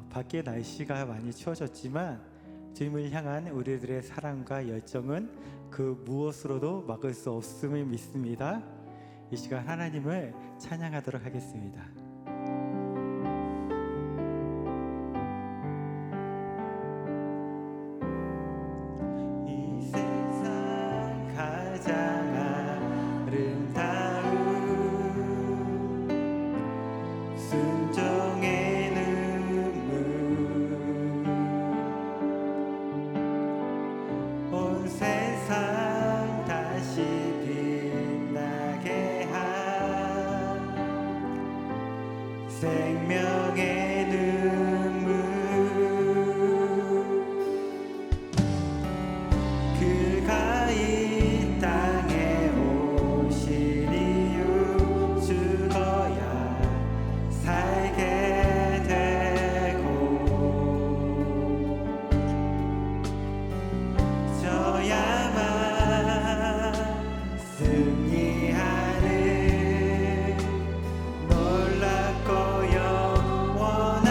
밖에 날씨가 많이 추워졌지만 주님을 향한 우리들의 사랑과 열정은 그 무엇으로도 막을 수 없음을 믿습니다. 이 시간 하나님을 찬양하도록 하겠습니다. 이 세상 가장 아름다운 순종의 눈물, 온 세상 다시 빛나게 한 생명의 눈물, 그가 이 땅에 오신 이유 죽어야 살게 되고 져야만 승리하는 놀랍고 영원한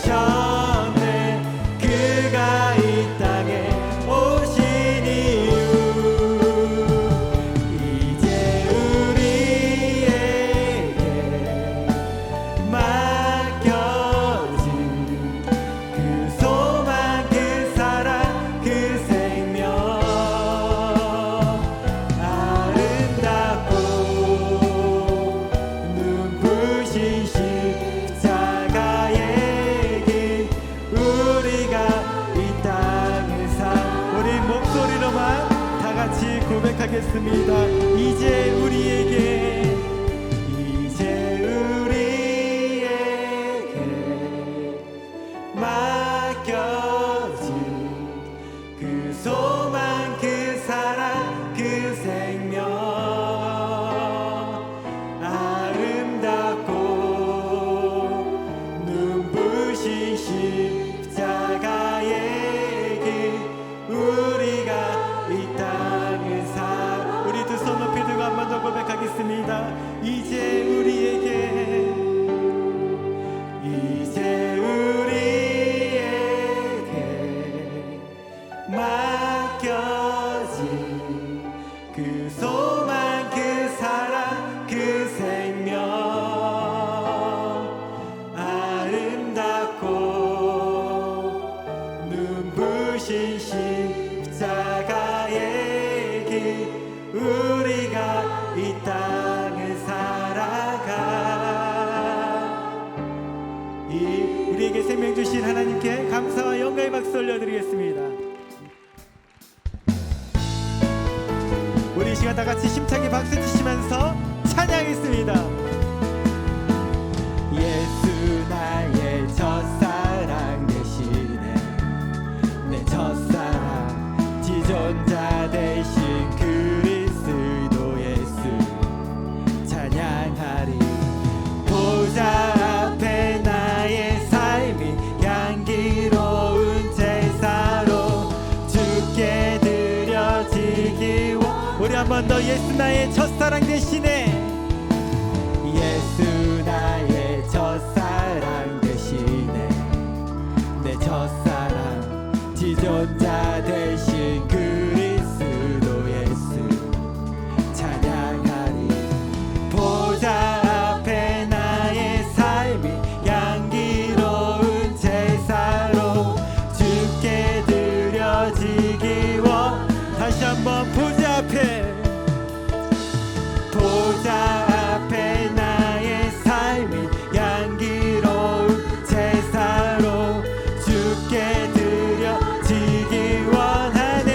주셨네. 그가 이 땅에 오신 이유 이제 우리에게 맡겨진 그 소망 그 사랑 그 생명 아름답고 눈부신 십자가의 길 우리가 이 땅을 사 우리 목소리로만 다 같이 고백하겠습니다. 이제 우리에게 맡겨진 그 소망 그 사랑 그 생명 아름답고 눈부신 십자가의 길 우리가 이 땅을 사 우리 두 손 높이 들고 한 번 더 고백하겠습니다. 이제 우리에게 맡겨진 그 소망 그 사랑 그 생명 아름답고 눈부신 십자가의 길 우리가 이 땅을 살아가 우리에게 생명 주신 하나님께 감사와 영광의 박수 올려드리겠습니다. 우리 이 시간 다 같이 힘차게 박수 치시면서 찬양했습니다. 예수 나의 첫사랑 대신에 내 첫사랑 지존자 대신 그리스도 예수 찬양하리. 보좌 앞에 나의 삶이 향기로운 제사로 주께 드려지기 우리 한 번 더 예수 나의 첫사랑 대신에 예수 나의 첫사랑 대신에 내 첫사랑 지존자 대신 그리스도 예수 찬양하리. 보좌 앞에 나의 삶이 향기로운 제사로 주께 드려지기 원 다시 한번 보좌 앞에 나의 삶이 향기로운 제사로 주께 드려지기 원하네.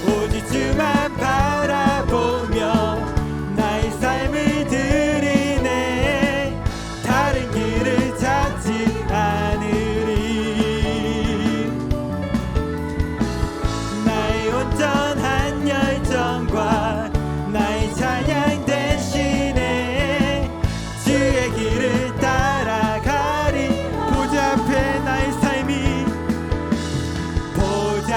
오직 주만 바라보며 나의 삶을 드리네. 다른 길을 찾지 않으리. 나의 온전한 열정과 나의 찬양 대신에 주의 길을 따라가리. 보좌 앞에 나의 삶이 보좌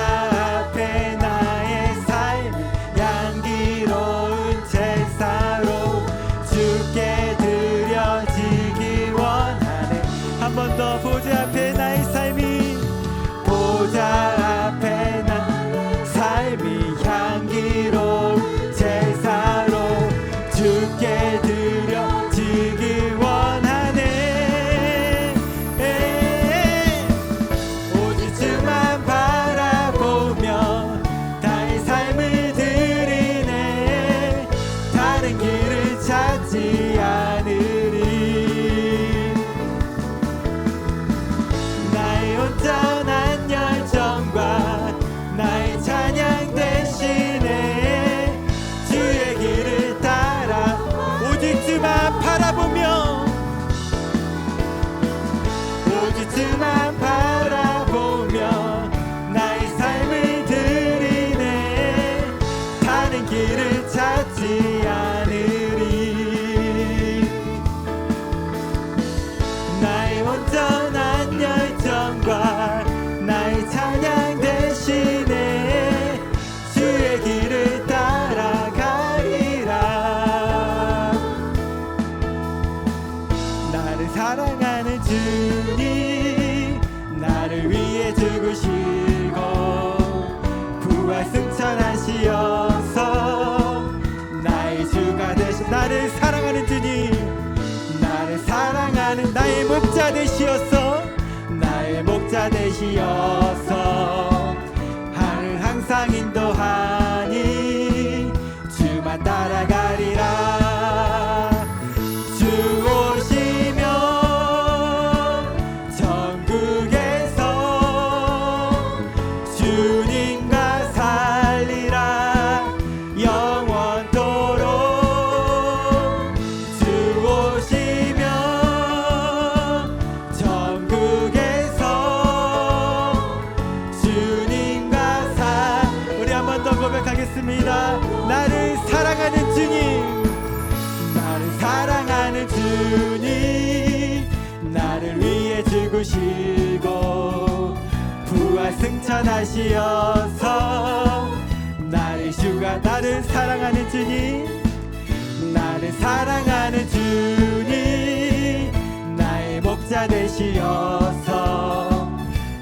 앞에 나의 삶이 향기로운 제사로 주께 드려지기 원하네. 한 번 더 보좌 앞에 나의 삶이 보좌 앞에 나의 삶이 향기로운 제사로 주께 드려지기 원하네. 나를 사랑하는 주님 나를 위해 죽으시고 부활 승천하시어서 나의 주가 되신 나를 사랑하는 주님 나를 사랑하는 나의 목자 되시어서 나의 목자 되시어서 하늘 항상 인도하니 주만 따라가리라 주 오시면 천국에서 주님과 살리라 영원토록 주 오시면 천국에서 주님과 우리 한 번 더 고백하겠습니다. 나를 사랑하는 주님 나를 사랑하는 주님 나를 위해 죽으시고 부활 승천하시어서 나의 주가 나를 사랑하는 주님 나를 사랑하는 주님 나의 목자 되시어서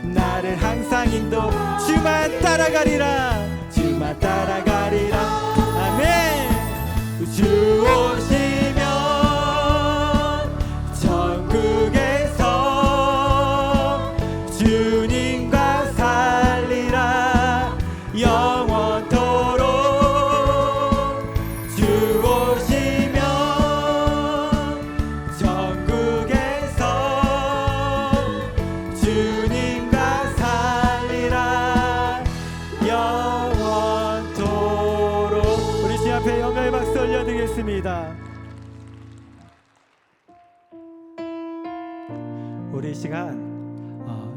나를 항상 인도 주만 따라가리라 주만 따라가리라 아멘 주 오시면 천국에서 주님과 살리라 영원토록 주 오시면 천국에서 주님과 살리라 영원토록 우리 주 앞에 영광의 박수 올려드리겠습니다. 우리 시간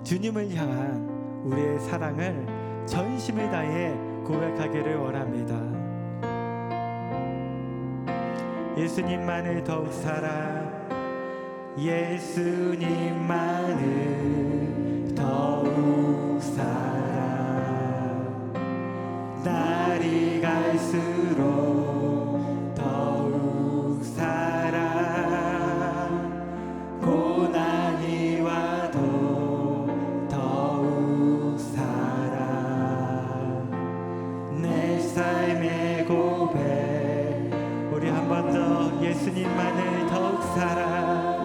주님을 향한 우리의 사랑을 전심을 다해 고백하기를 원합니다. 예수님만을 더욱 사랑 예수님만을 더욱 사랑 날이 갈수록 더욱 사랑 고난이 와도 더욱 사랑 내 삶의 고백 우리 한 번 더 예수님만을 더욱 사랑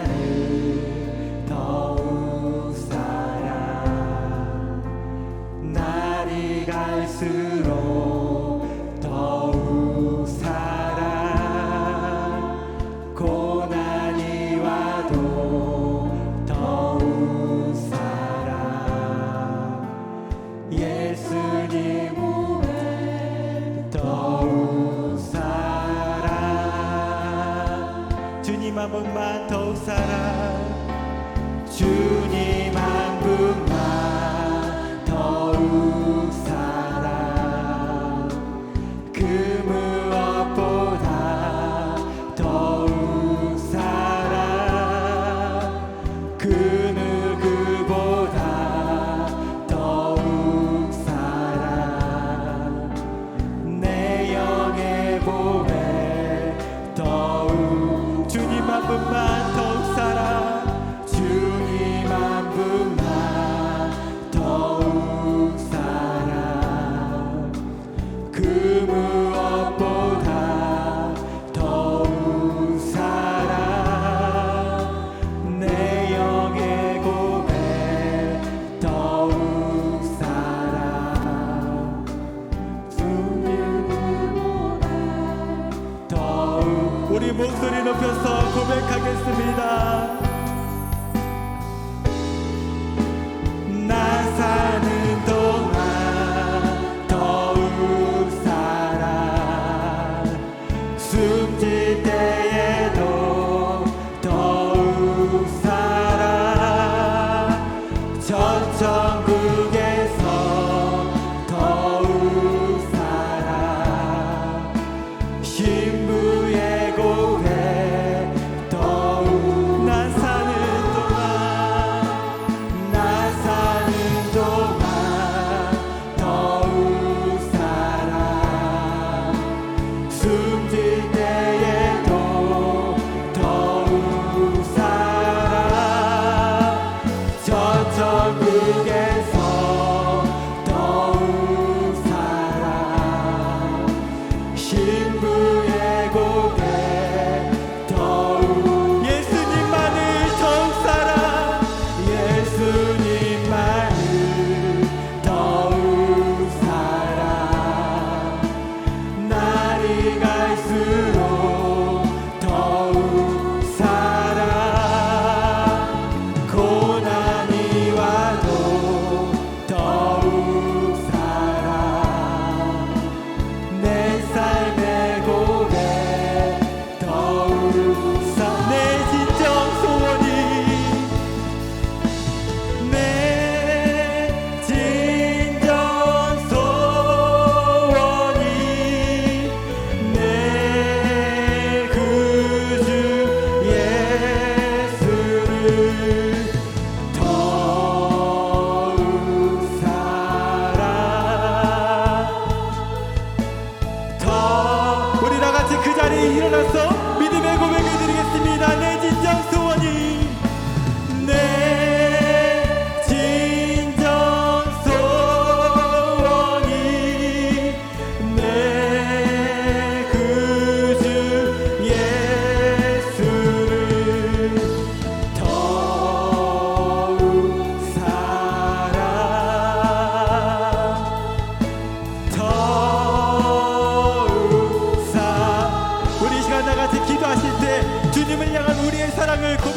예수님만을 더욱 사랑 날이 갈수록 더욱 사랑 고난이 와도 더욱 사랑 예수님 더욱 사랑 주님 한 분만 더욱 사랑 주님 한 분만 더욱 사랑 그 무엇보다 더욱 사랑 그 누구보다 더욱 사랑 내 영의 보배 더욱 주님 한 분만 더욱 사랑 주님 한 분만 더욱 사랑 그 무엇보다 더욱 사랑 내 영의 고백 더욱 사랑 주님보다 더욱 우리 목소리 높여서 고백하겠습니다. 나 사는 동안 더욱 사랑 숨질 때에도 더욱 사랑 전 천국에서 더욱 사랑 신부의 고백 더욱 나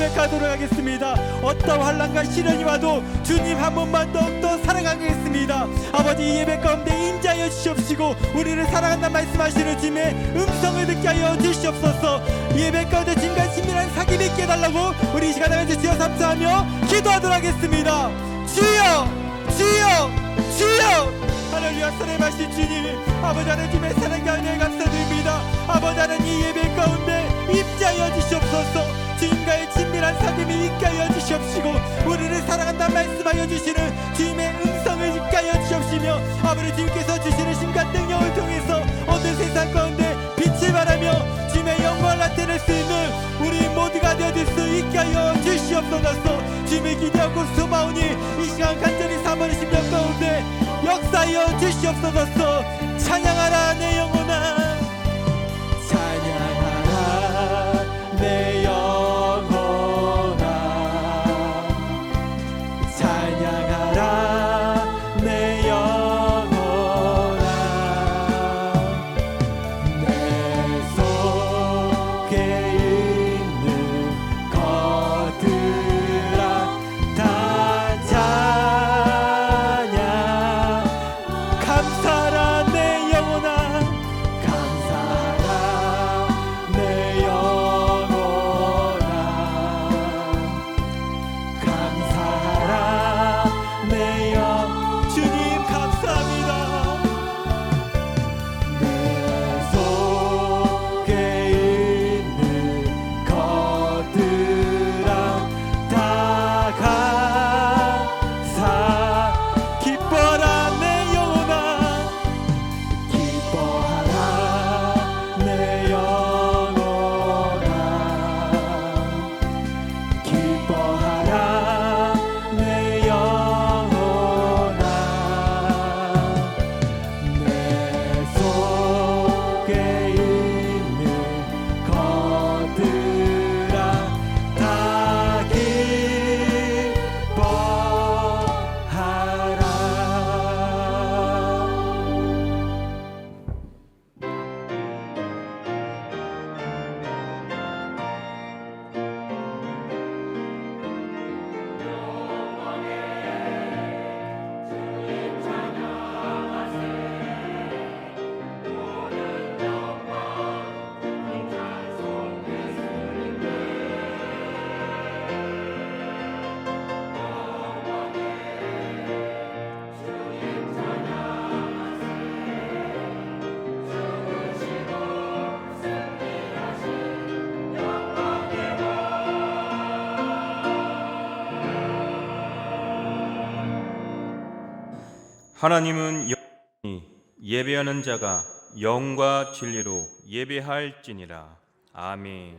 고백하도록 하겠습니다. 어떤 환난과 시련이 와도 주님 한 번만 더욱더 사랑하겠습니다. 아버지, 이 예배 가운데 임재하여 주시옵시고 우리를 사랑한다 말씀하시는 주님의 음성을 듣게 하여 주시옵소서. 이 예배 가운데 주님과 친밀한 사귐이 있게 해달라고 우리 이 시간에 주여 삼사하며 기도하도록 하겠습니다. 주여, 주여, 주여. 할렐루야. 사랑하신 주님, 아버지 하나님의 사랑과 은혜에 감사드립니다. 아버지 하나님, 이 예배 가운데 임재하여 주시옵소서. 주님과의 친밀한 사귐이 있게 하여 주시옵시고 우리를 사랑한다 말씀하여 주시는 주님의 음성을 있게 하여 주시옵시며 아버지 주님께서 주시는 심과 능력을 통해서 어두운 세상 가운데 빛을 발하며 주님의 영광을 나타낼 수 있는 우리 모두가 되어줄 수 있게 하여 주시옵소서. 주님을 기대하고 소망하니 이 시간 간절히 사모하는 심령 가운데 역사하여 주시옵소서. 찬양하라 내 영혼아, 찬양하라 내 영혼아, 찬양하라 내 영혼아. 내 속에 있는 것들아 다 찬양. 감사하라 내 영혼아, 감사하라 내 영혼아, 감사하라 내 영. 주님 감사합니다. 내 속에 있는 것들아 다 감사. 기뻐하라 내 영혼아, 기뻐하라 내 영혼아, 기뻐하라 내 영혼아. 내 속에 있는 것들아 다 기뻐하라. 하나님은 영원히 예배하는 자가 영과 진리로 예배할지니라. 아멘.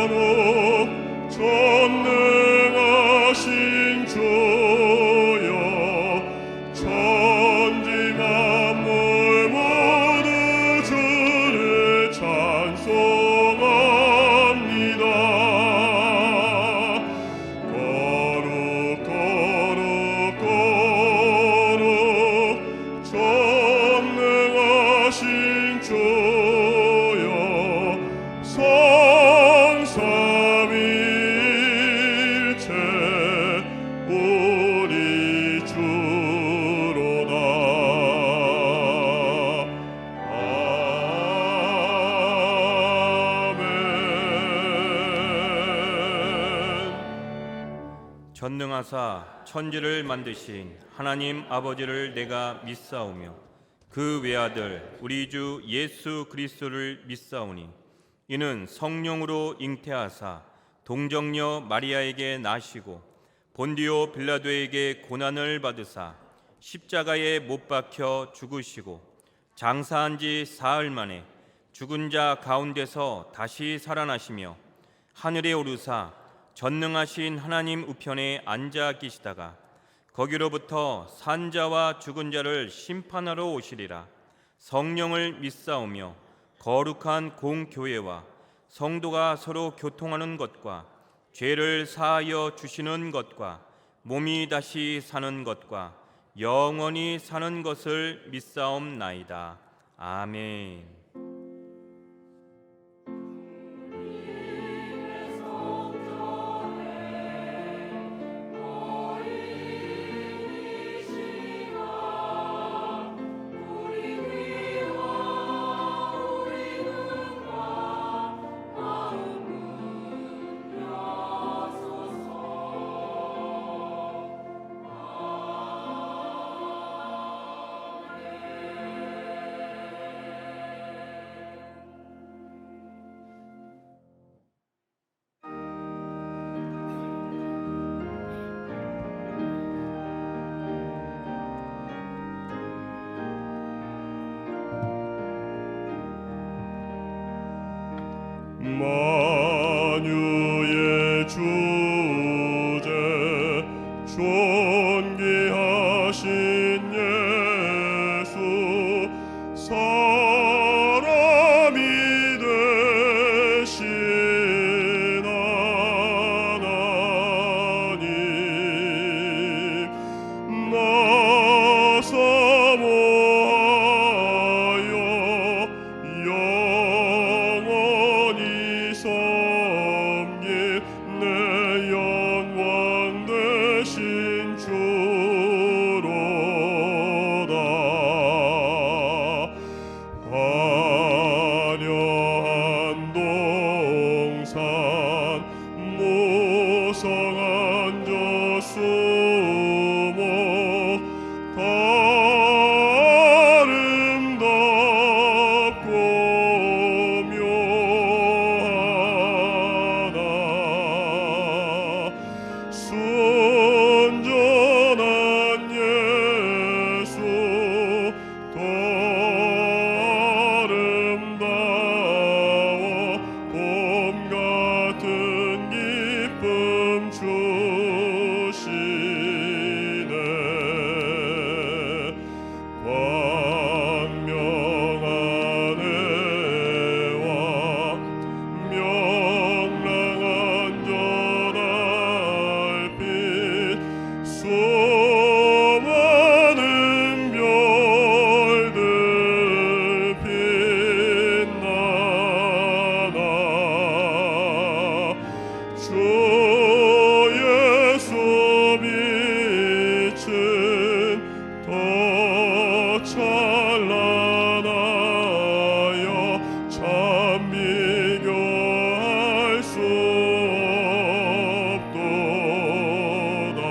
거룩 전능하신 주여, 천지 만물 모두 주를 찬송합니다. 거룩 거룩 거룩 전능하신 주여, 성삼일체 우리 주로다. 아멘. 전능하사 천지를 만드신 하나님 아버지를 내가 믿사오며 그 외아들 우리 주 예수 그리스도를 믿사오니 이는 성령으로 잉태하사 동정녀 마리아에게 나시고 본디오 빌라도에게 고난을 받으사 십자가에 못 박혀 죽으시고 장사한 지 사흘 만에 죽은 자 가운데서 다시 살아나시며 하늘에 오르사 전능하신 하나님 우편에 앉아 계시다가 거기로부터 산자와 죽은 자를 심판하러 오시리라. 성령을 믿사오며 거룩한 공교회와 성도가 서로 교통하는 것과 죄를 사하여 주시는 것과 몸이 다시 사는 것과 영원히 사는 것을 믿사옵나이다. 아멘. 만유의 주제 존귀하신 예수 사람이 되신 하나님 나사 모하여 영원히 섬길 내 영광 되신 주로다. 화려한 동산 모성한 저수목 아름답고 묘하다. 순전한 예수 더 아름다워 봄 같은 기쁨 주시네. 광명한 해와 명랑한 저 달빛 수많은 별들 빛나나 주 예수 빛은 더 찬란하여 참 비교할 수 없도다.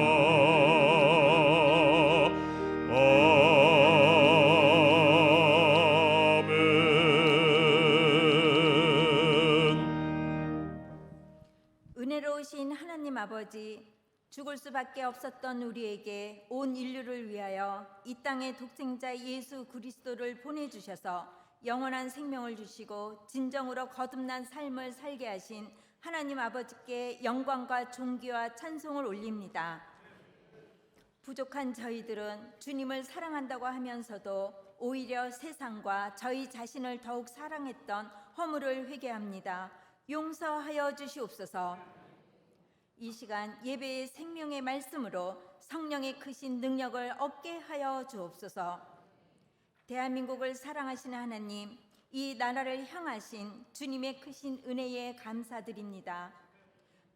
아멘. 은혜로우신 하나님 아버지, 죽을 수밖에 없었던 우리에게 온 인류를 위하여 이 땅의 독생자 예수 그리스도를 보내주셔서 영원한 생명을 주시고 진정으로 거듭난 삶을 살게 하신 하나님 아버지께 영광과 존귀와 찬송을 올립니다. 부족한 저희들은 주님을 사랑한다고 하면서도 오히려 세상과 저희 자신을 더욱 사랑했던 허물을 회개합니다. 용서하여 주시옵소서. 이 시간 예배의 생명의 말씀으로 성령의 크신 능력을 얻게 하여 주옵소서. 대한민국을 사랑하시는 하나님, 이 나라를 향하신 주님의 크신 은혜에 감사드립니다.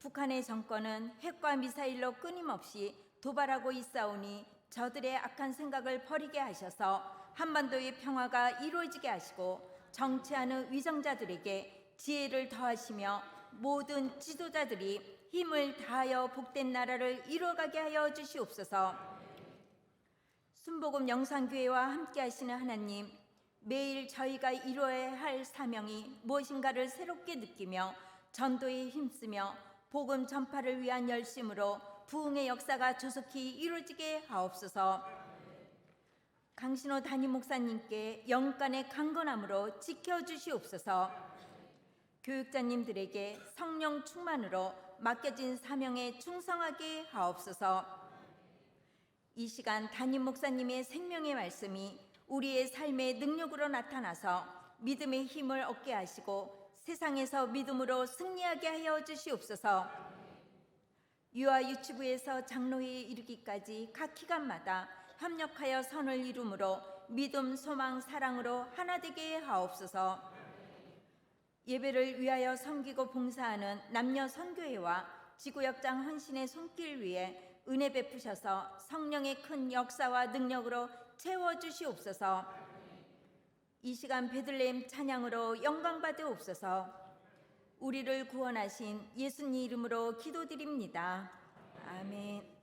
북한의 정권은 핵과 미사일로 끊임없이 도발하고 있사오니 저들의 악한 생각을 버리게 하셔서 한반도의 평화가 이루어지게 하시고 정치하는 위정자들에게 지혜를 더하시며 모든 지도자들이 힘을 다하여 복된 나라를 이루어가게 하여 주시옵소서. 순복음 영상교회와 함께 하시는 하나님, 매일 저희가 이루어야 할 사명이 무엇인가를 새롭게 느끼며 전도에 힘쓰며 복음 전파를 위한 열심으로 부흥의 역사가 조속히 이루어지게 하옵소서. 강신호 담임 목사님께 영간의 강건함으로 지켜주시옵소서. 교육자님들에게 성령 충만으로 맡겨진 사명에 충성하게 하옵소서. 이 시간 담임 목사님의 생명의 말씀이 우리의 삶의 능력으로 나타나서 믿음의 힘을 얻게 하시고 세상에서 믿음으로 승리하게 하여 주시옵소서. 유아 유치부에서 장로회에 이르기까지 각 기관마다 협력하여 선을 이루므로 믿음, 소망, 사랑으로 하나 되게 하옵소서. 예배를 위하여 섬기고 봉사하는 남녀 선교회와 지구역장 헌신의 손길 위에 은혜 베푸셔서 성령의 큰 역사와 능력으로 채워주시옵소서. 이 시간 베들레헴 찬양으로 영광 받으옵소서. 우리를 구원하신 예수님 이름으로 기도드립니다. 아멘.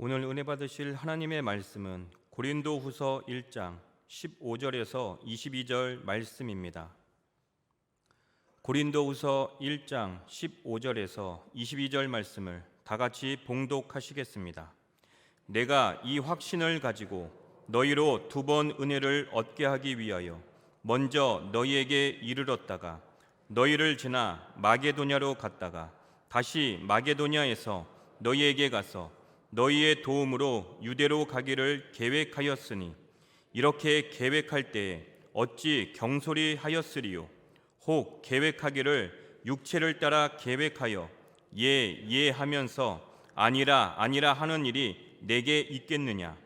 오늘 은혜 받으실 하나님의 말씀은 고린도후서 1장 15절에서 22절 말씀입니다. 고린도후서 1장 15절에서 22절 말씀을 다 같이 봉독하시겠습니다. 내가 이 확신을 가지고 너희로 2번 은혜를 얻게 하기 위하여 먼저 너희에게 이르렀다가 너희를 지나 마게도냐로 갔다가 다시 마게도냐에서 너희에게 가서 너희의 도움으로 유대로 가기를 계획하였으니 이렇게 계획할 때에 어찌 경솔히 하였으리요. 혹 계획하기를 육체를 따라 계획하여 예 하면서 아니라 하는 일이 내게 있겠느냐.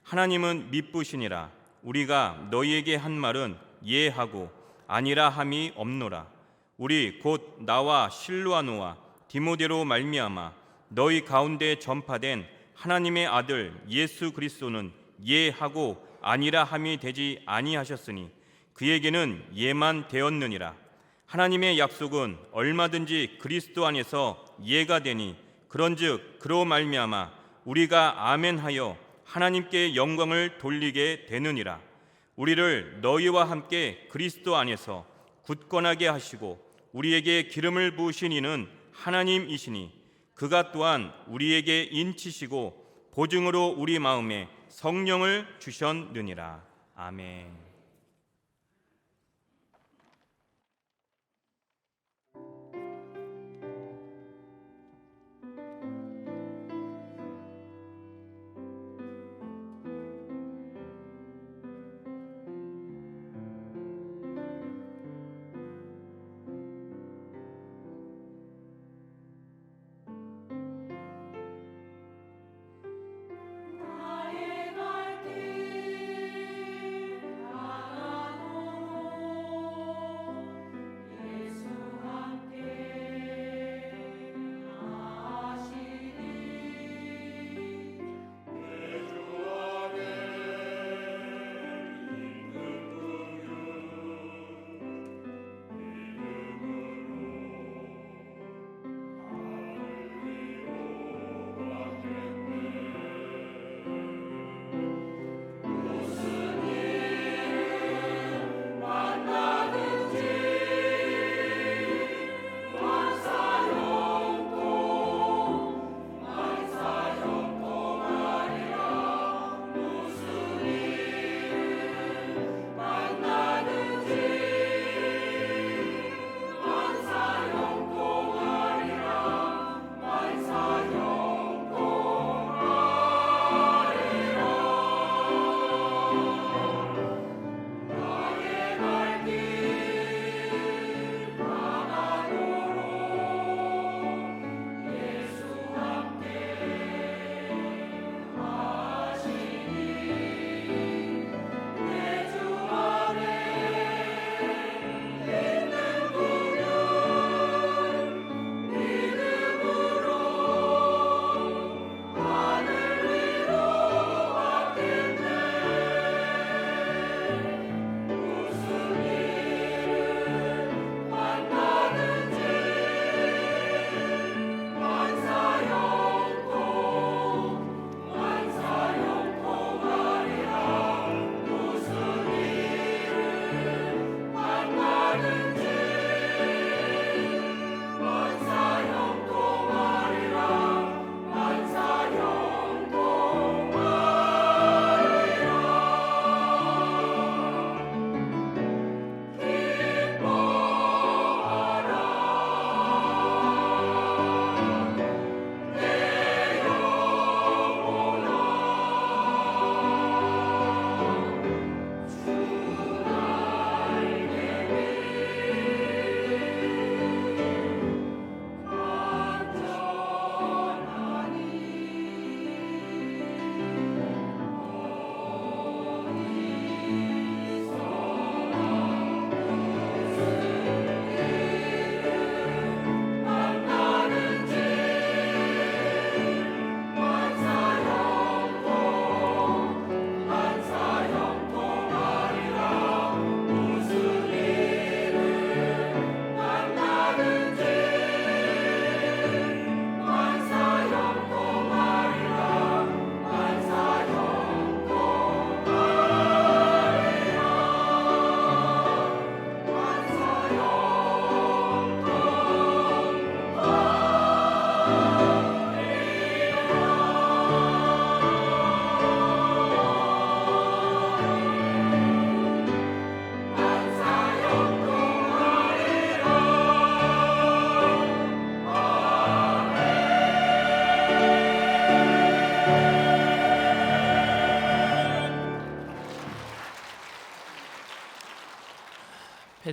하나님은 미쁘시니라. 우리가 너희에게 한 말은 예하고 아니라 함이 없노라. 우리 곧 나와 실루아노와 디모데로 말미암아 너희 가운데 전파된 하나님의 아들 예수 그리스도는 예하고 아니라 함이 되지 아니하셨으니 그에게는 예만 되었느니라. 하나님의 약속은 얼마든지 그리스도 안에서 예가 되니 그런즉 그로 말미암아 우리가 아멘하여 하나님께 영광을 돌리게 되느니라. 우리를 너희와 함께 그리스도 안에서 굳건하게 하시고 우리에게 기름을 부으신 이는 하나님이시니 그가 또한 우리에게 인치시고 보증으로 우리 마음에 성령을 주셨느니라. 아멘.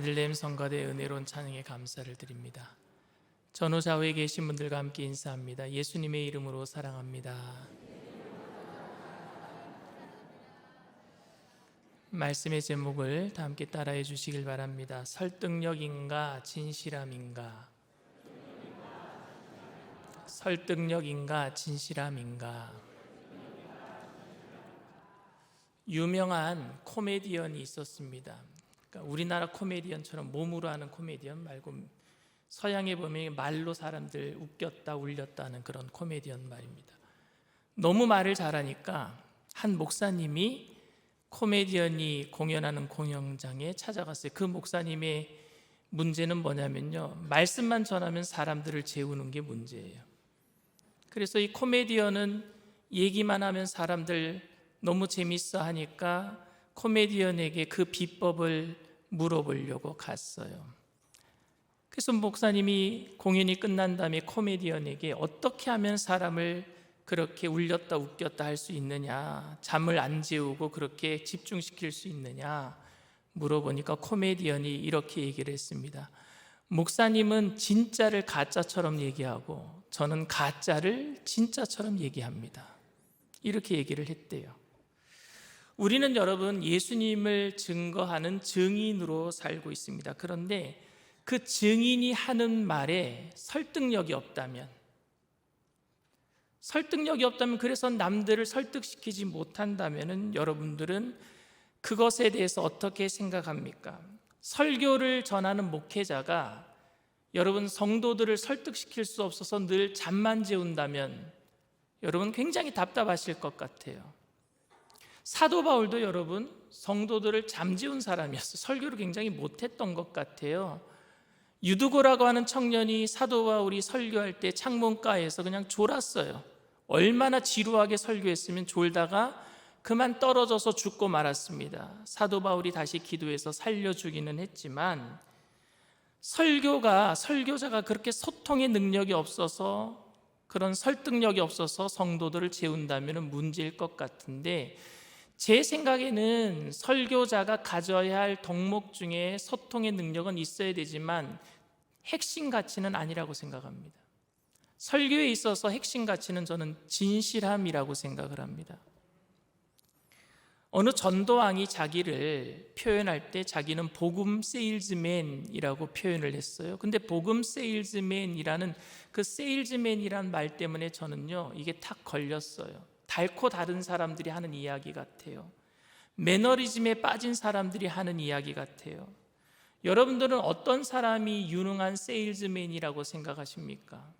베들레헴 성가대 은혜로운 찬양에 감사를 드립니다. 전후 좌우에 계신 분들과 함께 인사합니다. 예수님의 이름으로 사랑합니다. 말씀의 제목을 다 함께 따라해 주시길 바랍니다. 설득력인가 진실함인가? 설득력인가 진실함인가? 유명한 코미디언이 있었습니다. 그러니까 우리나라 코미디언처럼 몸으로 하는 코미디언 말고 서양에 보면 말로 사람들 웃겼다 울렸다 하는 그런 코미디언 말입니다. 너무 말을 잘하니까 한 목사님이 코미디언이 공연하는 공연장에 찾아갔어요. 그 목사님의 문제는 뭐냐면요, 말씀만 전하면 사람들을 재우는 게 문제예요. 그래서 이 코미디언은 얘기만 하면 사람들 너무 재밌어 하니까 코미디언에게 그 비법을 물어보려고 갔어요. 그래서 목사님이 공연이 끝난 다음에 코미디언에게 어떻게 하면 사람을 그렇게 울렸다 웃겼다 할 수 있느냐, 잠을 안 재우고 그렇게 집중시킬 수 있느냐 물어보니까 코미디언이 이렇게 얘기를 했습니다. 목사님은 진짜를 가짜처럼 얘기하고 저는 가짜를 진짜처럼 얘기합니다. 이렇게 얘기를 했대요. 우리는 여러분 예수님을 증거하는 증인으로 살고 있습니다. 그런데 그 증인이 하는 말에 설득력이 없다면, 그래서 남들을 설득시키지 못한다면 여러분들은 그것에 대해서 어떻게 생각합니까? 설교를 전하는 목회자가 여러분 성도들을 설득시킬 수 없어서 늘 잠만 재운다면 여러분 굉장히 답답하실 것 같아요. 사도 바울도 여러분 성도들을 잠재운 사람이었어요. 설교를 굉장히 못했던 것 같아요. 유두고라고 하는 청년이 사도 바울이 설교할 때 창문가에서 그냥 졸았어요. 얼마나 지루하게 설교했으면 졸다가 그만 떨어져서 죽고 말았습니다. 사도 바울이 다시 기도해서 살려주기는 했지만 설교자가 그렇게 소통의 능력이 없어서, 그런 설득력이 없어서 성도들을 재운다면 문제일 것 같은데, 제 생각에는 설교자가 가져야 할 덕목 중에 소통의 능력은 있어야 되지만 핵심 가치는 아니라고 생각합니다. 설교에 있어서 핵심 가치는 저는 진실함이라고 생각을 합니다. 어느 전도왕이 자기를 표현할 때 자기는 복음 세일즈맨이라고 표현을 했어요. 근데 복음 세일즈맨이라는 그 세일즈맨이란 말 때문에 저는요, 이게 탁 걸렸어요. 달고 다른 사람들이 하는 이야기 같아요. 매너리즘에 빠진 사람들이 하는 이야기 같아요. 여러분들은 어떤 사람이 유능한 세일즈맨이라고 생각하십니까?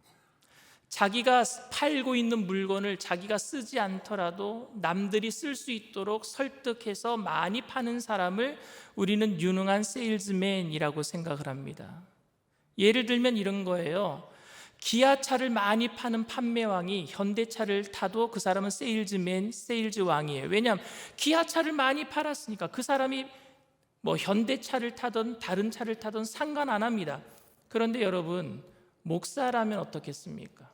자기가 팔고 있는 물건을 자기가 쓰지 않더라도 남들이 쓸 수 있도록 설득해서 많이 파는 사람을 우리는 유능한 세일즈맨이라고 생각을 합니다. 예를 들면 이런 거예요. 기아차를 많이 파는 판매왕이 현대차를 타도 그 사람은 세일즈왕이에요. 왜냐하면 기아차를 많이 팔았으니까 그 사람이 뭐 현대차를 타든 다른 차를 타든 상관 안 합니다. 그런데 여러분, 목사라면 어떻겠습니까?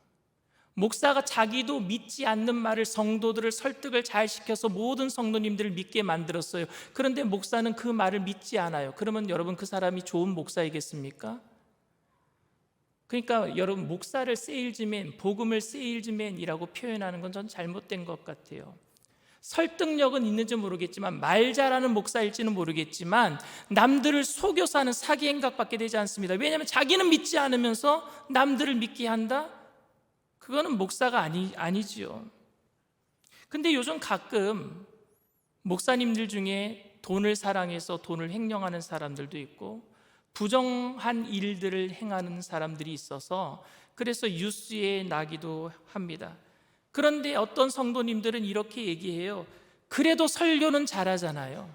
목사가 자기도 믿지 않는 말을 성도들을 설득을 잘 시켜서 모든 성도님들을 믿게 만들었어요. 그런데 목사는 그 말을 믿지 않아요. 그러면 여러분, 그 사람이 좋은 목사이겠습니까? 그러니까 여러분, 목사를 세일즈맨, 복음을 세일즈맨이라고 표현하는 건 전 잘못된 것 같아요. 설득력은 있는지 모르겠지만, 말 잘하는 목사일지는 모르겠지만 남들을 속여서 하는 사기 행각밖에 되지 않습니다. 왜냐하면 자기는 믿지 않으면서 남들을 믿게 한다? 그거는 목사가 아니지요. 근데 요즘 가끔 목사님들 중에 돈을 사랑해서 돈을 횡령하는 사람들도 있고 부정한 일들을 행하는 사람들이 있어서 그래서 뉴스에 나기도 합니다. 그런데 어떤 성도님들은 이렇게 얘기해요. 그래도 설교는 잘하잖아요.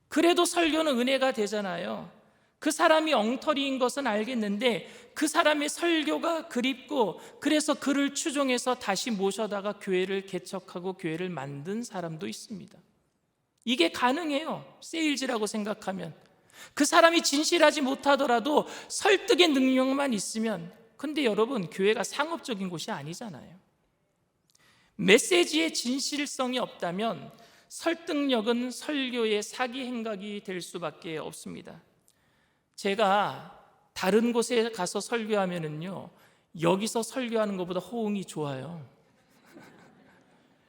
그래도 설교는 은혜가 되잖아요. 그 사람이 엉터리인 것은 알겠는데 그 사람의 설교가 그립고 그래서 그를 추종해서 다시 모셔다가 교회를 개척하고 교회를 만든 사람도 있습니다. 이게 가능해요. 세일즈라고 생각하면. 그 사람이 진실하지 못하더라도 설득의 능력만 있으면. 근데 여러분, 교회가 상업적인 곳이 아니잖아요. 메시지의 진실성이 없다면 설득력은 설교의 사기 행각이 될 수밖에 없습니다. 제가 다른 곳에 가서 설교하면은요, 여기서 설교하는 것보다 호응이 좋아요.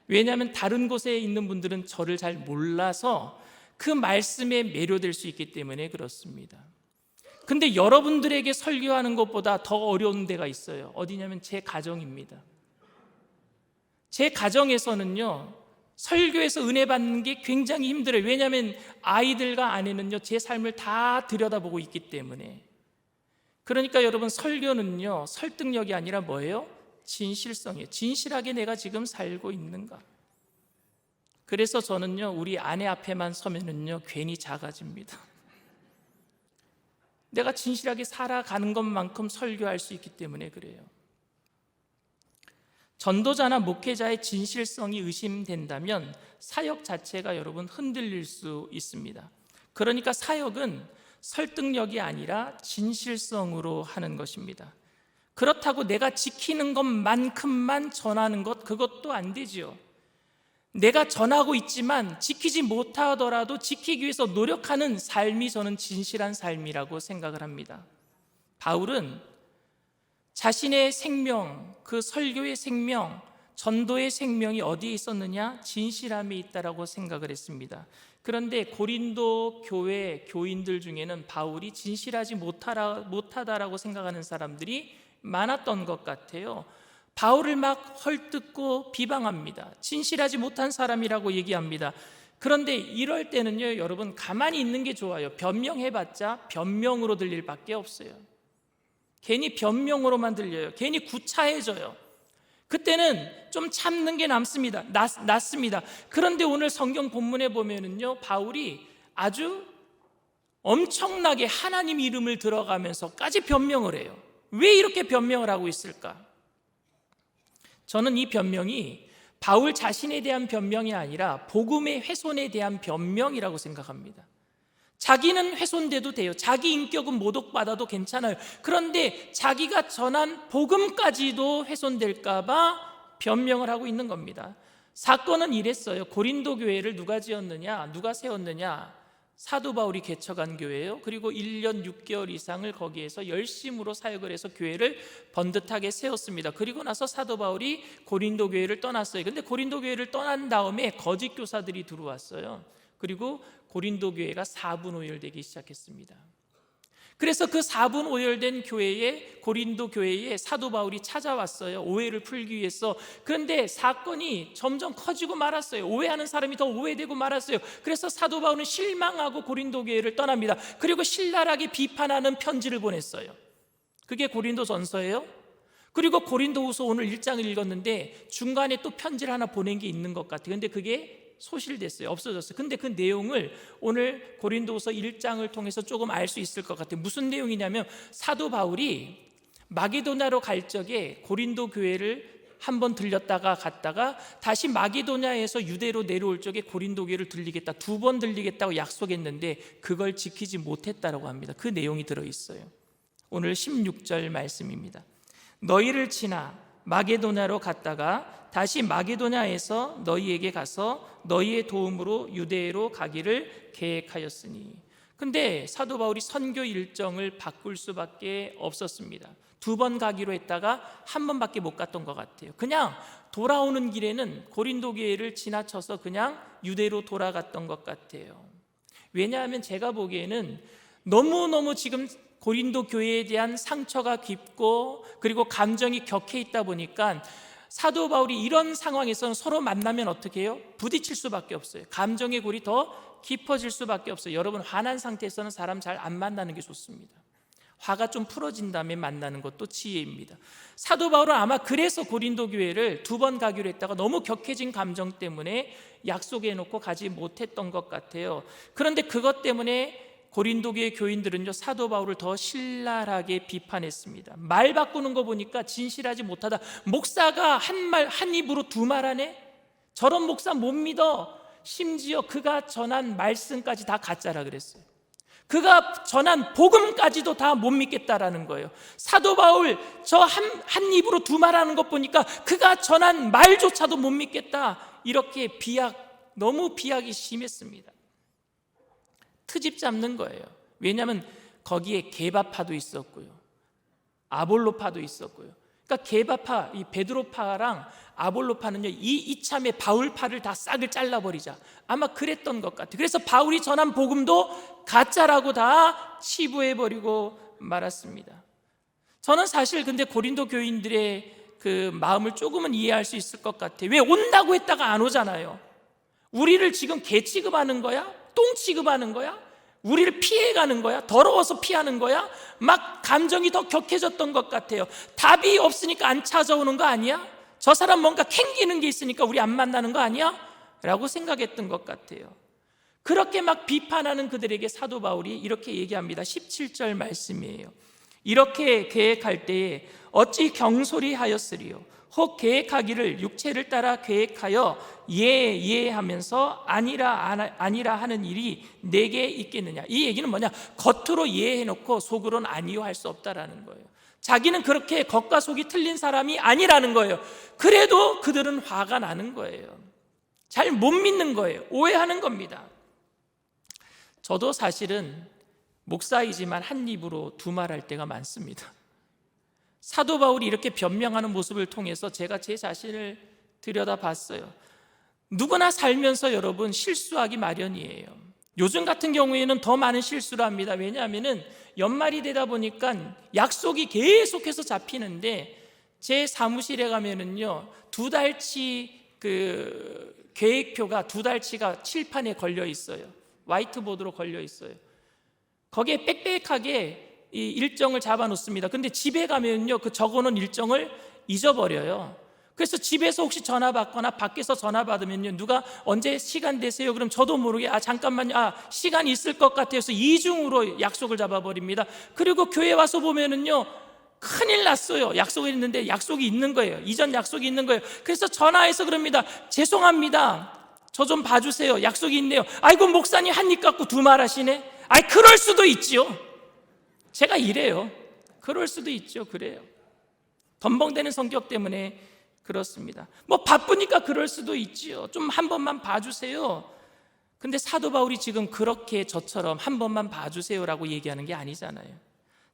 왜냐하면 다른 곳에 있는 분들은 저를 잘 몰라서 그 말씀에 매료될 수 있기 때문에 그렇습니다. 근데 여러분들에게 설교하는 것보다 더 어려운 데가 있어요. 어디냐면 제 가정입니다. 제 가정에서는요, 설교에서 은혜 받는 게 굉장히 힘들어요. 왜냐하면 아이들과 아내는요, 제 삶을 다 들여다보고 있기 때문에. 그러니까 여러분, 설교는요, 설득력이 아니라 뭐예요? 진실성이에요. 진실하게 내가 지금 살고 있는가. 그래서 저는요, 우리 아내 앞에만 서면은요, 괜히 작아집니다. 내가 진실하게 살아가는 것만큼 설교할 수 있기 때문에 그래요. 전도자나 목회자의 진실성이 의심된다면 사역 자체가 여러분 흔들릴 수 있습니다. 그러니까 사역은 설득력이 아니라 진실성으로 하는 것입니다. 그렇다고 내가 지키는 것만큼만 전하는 것, 그것도 안 되지요. 내가 전하고 있지만 지키지 못하더라도 지키기 위해서 노력하는 삶이 저는 진실한 삶이라고 생각을 합니다. 바울은 자신의 생명, 그 설교의 생명, 전도의 생명이 어디에 있었느냐? 진실함에 있다라고 생각을 했습니다. 그런데 고린도 교회 교인들 중에는 바울이 진실하지 못하다라고 생각하는 사람들이 많았던 것 같아요. 바울을 막 헐뜯고 비방합니다. 진실하지 못한 사람이라고 얘기합니다. 그런데 이럴 때는요, 여러분 가만히 있는 게 좋아요. 변명해봤자 변명으로 들릴 밖에 없어요. 괜히 변명으로만 들려요. 괜히 구차해져요. 그때는 좀 참는 게 낫습니다. 그런데 오늘 성경 본문에 보면은요, 바울이 아주 엄청나게 하나님 이름을 들어가면서까지 변명을 해요. 왜 이렇게 변명을 하고 있을까? 저는 이 변명이 바울 자신에 대한 변명이 아니라 복음의 훼손에 대한 변명이라고 생각합니다. 자기는 훼손돼도 돼요. 자기 인격은 모독받아도 괜찮아요. 그런데 자기가 전한 복음까지도 훼손될까 봐 변명을 하고 있는 겁니다. 사건은 이랬어요. 고린도 교회를 누가 지었느냐? 누가 세웠느냐? 사도 바울이 개척한 교회예요. 그리고 1년 6개월 이상을 거기에서 열심으로 사역을 해서 교회를 번듯하게 세웠습니다. 그리고 나서 사도 바울이 고린도 교회를 떠났어요. 근데 고린도 교회를 떠난 다음에 거짓 교사들이 들어왔어요. 그리고 고린도 교회가 4분 오열되기 시작했습니다. 그래서 그 4분 오열된 교회에, 고린도 교회에 사도 바울이 찾아왔어요. 오해를 풀기 위해서. 그런데 사건이 점점 커지고 말았어요. 오해하는 사람이 더 오해되고 말았어요. 그래서 사도 바울은 실망하고 고린도 교회를 떠납니다. 그리고 신랄하게 비판하는 편지를 보냈어요. 그게 고린도전서예요. 그리고 고린도후서 오늘 1장을 읽었는데 중간에 또 편지를 하나 보낸 게 있는 것 같아요. 근데 그게 소실됐어요. 없어졌어요. 근데 그 내용을 오늘 고린도후서 1장을 통해서 조금 알 수 있을 것 같아요. 무슨 내용이냐면 사도 바울이 마게도냐로 갈 적에 고린도 교회를 한번 들렸다가 갔다가 다시 마게도냐에서 유대로 내려올 적에 고린도 교회를 들리겠다, 2번 들리겠다고 약속했는데 그걸 지키지 못했다라고 합니다. 그 내용이 들어있어요. 오늘 16절 말씀입니다. 너희를 지나 마게도냐로 갔다가 다시 마게도냐에서 너희에게 가서 너희의 도움으로 유대로 가기를 계획하였으니. 근데 사도 바울이 선교 일정을 바꿀 수밖에 없었습니다. 2번 가기로 했다가 1번밖에 못 갔던 것 같아요. 그냥 돌아오는 길에는 고린도 교회를 지나쳐서 그냥 유대로 돌아갔던 것 같아요. 왜냐하면 제가 보기에는 너무너무 지금 고린도 교회에 대한 상처가 깊고 그리고 감정이 격해 있다 보니까 사도 바울이 이런 상황에서는 서로 만나면 어떻게 해요? 부딪힐 수밖에 없어요. 감정의 골이 더 깊어질 수밖에 없어요. 여러분, 화난 상태에서는 사람 잘 안 만나는 게 좋습니다. 화가 좀 풀어진 다음에 만나는 것도 지혜입니다. 사도 바울은 아마 그래서 고린도 교회를 2번 가기로 했다가 너무 격해진 감정 때문에 약속해놓고 가지 못했던 것 같아요. 그런데 그것 때문에 고린도 교회 교인들은요, 사도 바울을 더 신랄하게 비판했습니다. 말 바꾸는 거 보니까 진실하지 못하다. 목사가 한 입으로 2말 하네? 저런 목사 못 믿어. 심지어 그가 전한 말씀까지 다 가짜라 그랬어요. 그가 전한 복음까지도 다 못 믿겠다라는 거예요. 사도 바울 저 한 입으로 2말 하는 것 보니까 그가 전한 말조차도 못 믿겠다. 이렇게 너무 비약이 심했습니다. 트집 잡는 거예요. 왜냐하면 거기에 게바파도 있었고요, 아볼로파도 있었고요. 그러니까 게바파, 이 베드로파랑 아볼로파는요, 이참에 바울파를 다 싹을 잘라버리자, 아마 그랬던 것 같아요. 그래서 바울이 전한 복음도 가짜라고 다 치부해버리고 말았습니다. 저는 사실 근데 고린도 교인들의 그 마음을 조금은 이해할 수 있을 것 같아요. 왜 온다고 했다가 안 오잖아요. 우리를 지금 개 취급하는 거야? 똥 취급하는 거야? 우리를 피해가는 거야? 더러워서 피하는 거야? 막 감정이 더 격해졌던 것 같아요. 답이 없으니까 안 찾아오는 거 아니야? 저 사람 뭔가 캥기는 게 있으니까 우리 안 만나는 거 아니야? 라고 생각했던 것 같아요. 그렇게 막 비판하는 그들에게 사도 바울이 이렇게 얘기합니다. 17절 말씀이에요. 이렇게 계획할 때에 어찌 경솔히 하였으리요? 혹 계획하기를 육체를 따라 계획하여 예 하면서 아니라 하는 일이 내게 있겠느냐? 이 얘기는 뭐냐? 겉으로 예 해놓고 속으로는 아니요 할 수 없다라는 거예요. 자기는 그렇게 겉과 속이 틀린 사람이 아니라는 거예요. 그래도 그들은 화가 나는 거예요. 잘 못 믿는 거예요. 오해하는 겁니다. 저도 사실은 목사이지만 한 입으로 두 말할 때가 많습니다. 사도 바울이 이렇게 변명하는 모습을 통해서 제가 제 자신을 들여다봤어요. 누구나 살면서 여러분 실수하기 마련이에요. 요즘 같은 경우에는 더 많은 실수를 합니다. 왜냐하면 연말이 되다 보니까 약속이 계속해서 잡히는데, 제 사무실에 가면은요, 2달치 그 계획표가 2달치가 칠판에 걸려 있어요. 화이트보드로 걸려 있어요. 거기에 빽빽하게 이 일정을 잡아 놓습니다. 근데 집에 가면요, 그 적어놓은 일정을 잊어버려요. 그래서 집에서 혹시 전화 받거나 밖에서 전화 받으면요, 누가 언제 시간 되세요? 그럼 저도 모르게 잠깐만요, 시간 있을 것 같아서 이중으로 약속을 잡아버립니다. 그리고 교회 와서 보면은요, 큰일 났어요. 약속이 있는데 약속이 있는 거예요. 이전 약속이 있는 거예요. 그래서 전화해서 그럽니다. 죄송합니다, 저 좀 봐주세요. 약속이 있네요. 아이고 목사님 한 입 갖고 두 말 하시네. 그럴 수도 있지요. 제가 이래요. 그럴 수도 있죠. 그래요. 덤벙대는 성격 때문에 그렇습니다. 뭐 바쁘니까 그럴 수도 있지요. 좀 한 번만 봐주세요. 근데 사도 바울이 지금 그렇게 저처럼 한 번만 봐주세요라고 얘기하는 게 아니잖아요.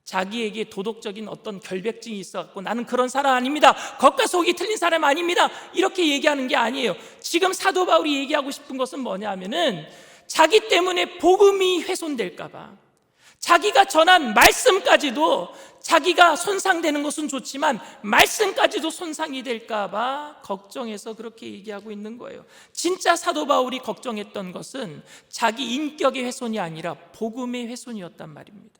자기에게 도덕적인 어떤 결백증이 있어갖고 나는 그런 사람 아닙니다, 겉과 속이 틀린 사람 아닙니다, 이렇게 얘기하는 게 아니에요. 지금 사도 바울이 얘기하고 싶은 것은 뭐냐 하면은, 자기 때문에 복음이 훼손될까봐, 자기가 전한 말씀까지도 자기가 손상되는 것은 좋지만 말씀까지도 손상이 될까봐 걱정해서 그렇게 얘기하고 있는 거예요. 진짜 사도 바울이 걱정했던 것은 자기 인격의 훼손이 아니라 복음의 훼손이었단 말입니다.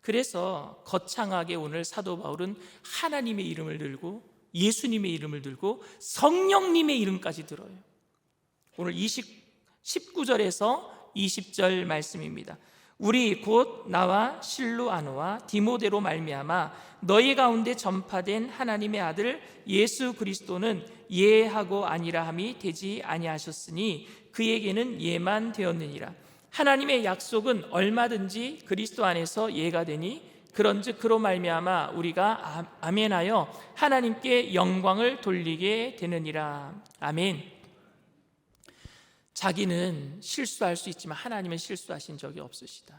그래서 거창하게 오늘 사도 바울은 하나님의 이름을 들고 예수님의 이름을 들고 성령님의 이름까지 들어요. 오늘 19절에서 20절 말씀입니다. 우리 곧 나와 실루아노와 디모데로 말미암아 너희 가운데 전파된 하나님의 아들 예수 그리스도는 예하고 아니라함이 되지 아니하셨으니 그에게는 예만 되었느니라. 하나님의 약속은 얼마든지 그리스도 안에서 예가 되니 그런즉 그로 말미암아 우리가 아멘하여 하나님께 영광을 돌리게 되느니라. 아멘. 자기는 실수할 수 있지만 하나님은 실수하신 적이 없으시다.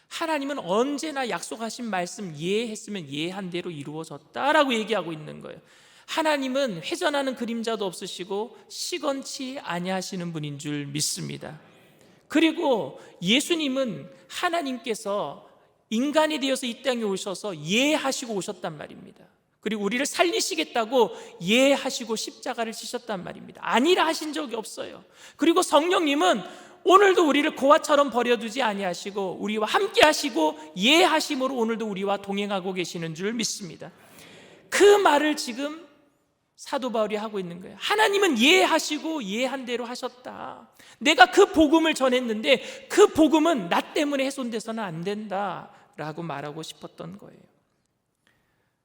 하나님은 언제나 약속하신 말씀 예했으면 예한 대로 이루어졌다라고 얘기하고 있는 거예요. 하나님은 회전하는 그림자도 없으시고 시건치 아니하시는 분인 줄 믿습니다. 그리고 예수님은 하나님께서 인간이 되어서 이 땅에 오셔서 예하시고 오셨단 말입니다. 그리고 우리를 살리시겠다고 예하시고 십자가를 지셨단 말입니다. 아니라 하신 적이 없어요. 그리고 성령님은 오늘도 우리를 고아처럼 버려두지 아니하시고 우리와 함께 하시고 예하심으로 오늘도 우리와 동행하고 계시는 줄 믿습니다. 그 말을 지금 사도 바울이 하고 있는 거예요. 하나님은 예하시고 예한 대로 하셨다. 내가 그 복음을 전했는데 그 복음은 나 때문에 훼손돼서는 안 된다라고 말하고 싶었던 거예요.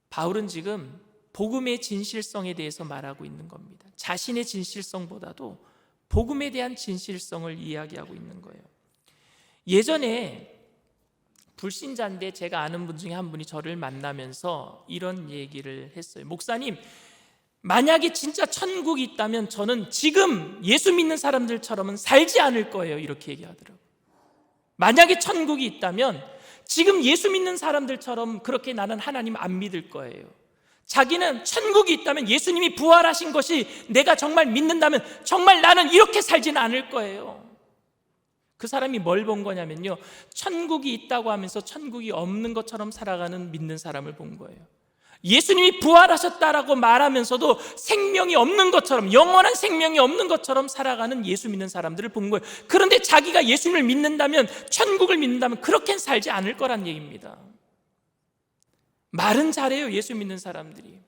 바울은 지금 복음의 진실성에 대해서 말하고 있는 겁니다. 자신의 진실성보다도 복음에 대한 진실성을 이야기하고 있는 거예요. 예전에 불신자인데 제가 아는 분 중에 한 분이 저를 만나면서 이런 얘기를 했어요. 목사님, 만약에 진짜 천국이 있다면 저는 지금 예수 믿는 사람들처럼은 살지 않을 거예요. 이렇게 얘기하더라고요. 만약에 천국이 있다면 지금 예수 믿는 사람들처럼 그렇게 나는 하나님 안 믿을 거예요. 자기는 천국이 있다면 예수님이 부활하신 것이 내가 정말 믿는다면 정말 나는 이렇게 살지는 않을 거예요. 그 사람이 뭘 본 거냐면요, 천국이 있다고 하면서 천국이 없는 것처럼 살아가는 믿는 사람을 본 거예요. 예수님이 부활하셨다라고 말하면서도 생명이 없는 것처럼, 영원한 생명이 없는 것처럼 살아가는 예수 믿는 사람들을 본 거예요. 그런데 자기가 예수님을 믿는다면, 천국을 믿는다면 그렇게는 살지 않을 거란 얘기입니다. 말은 잘해요, 예수 믿는 사람들이.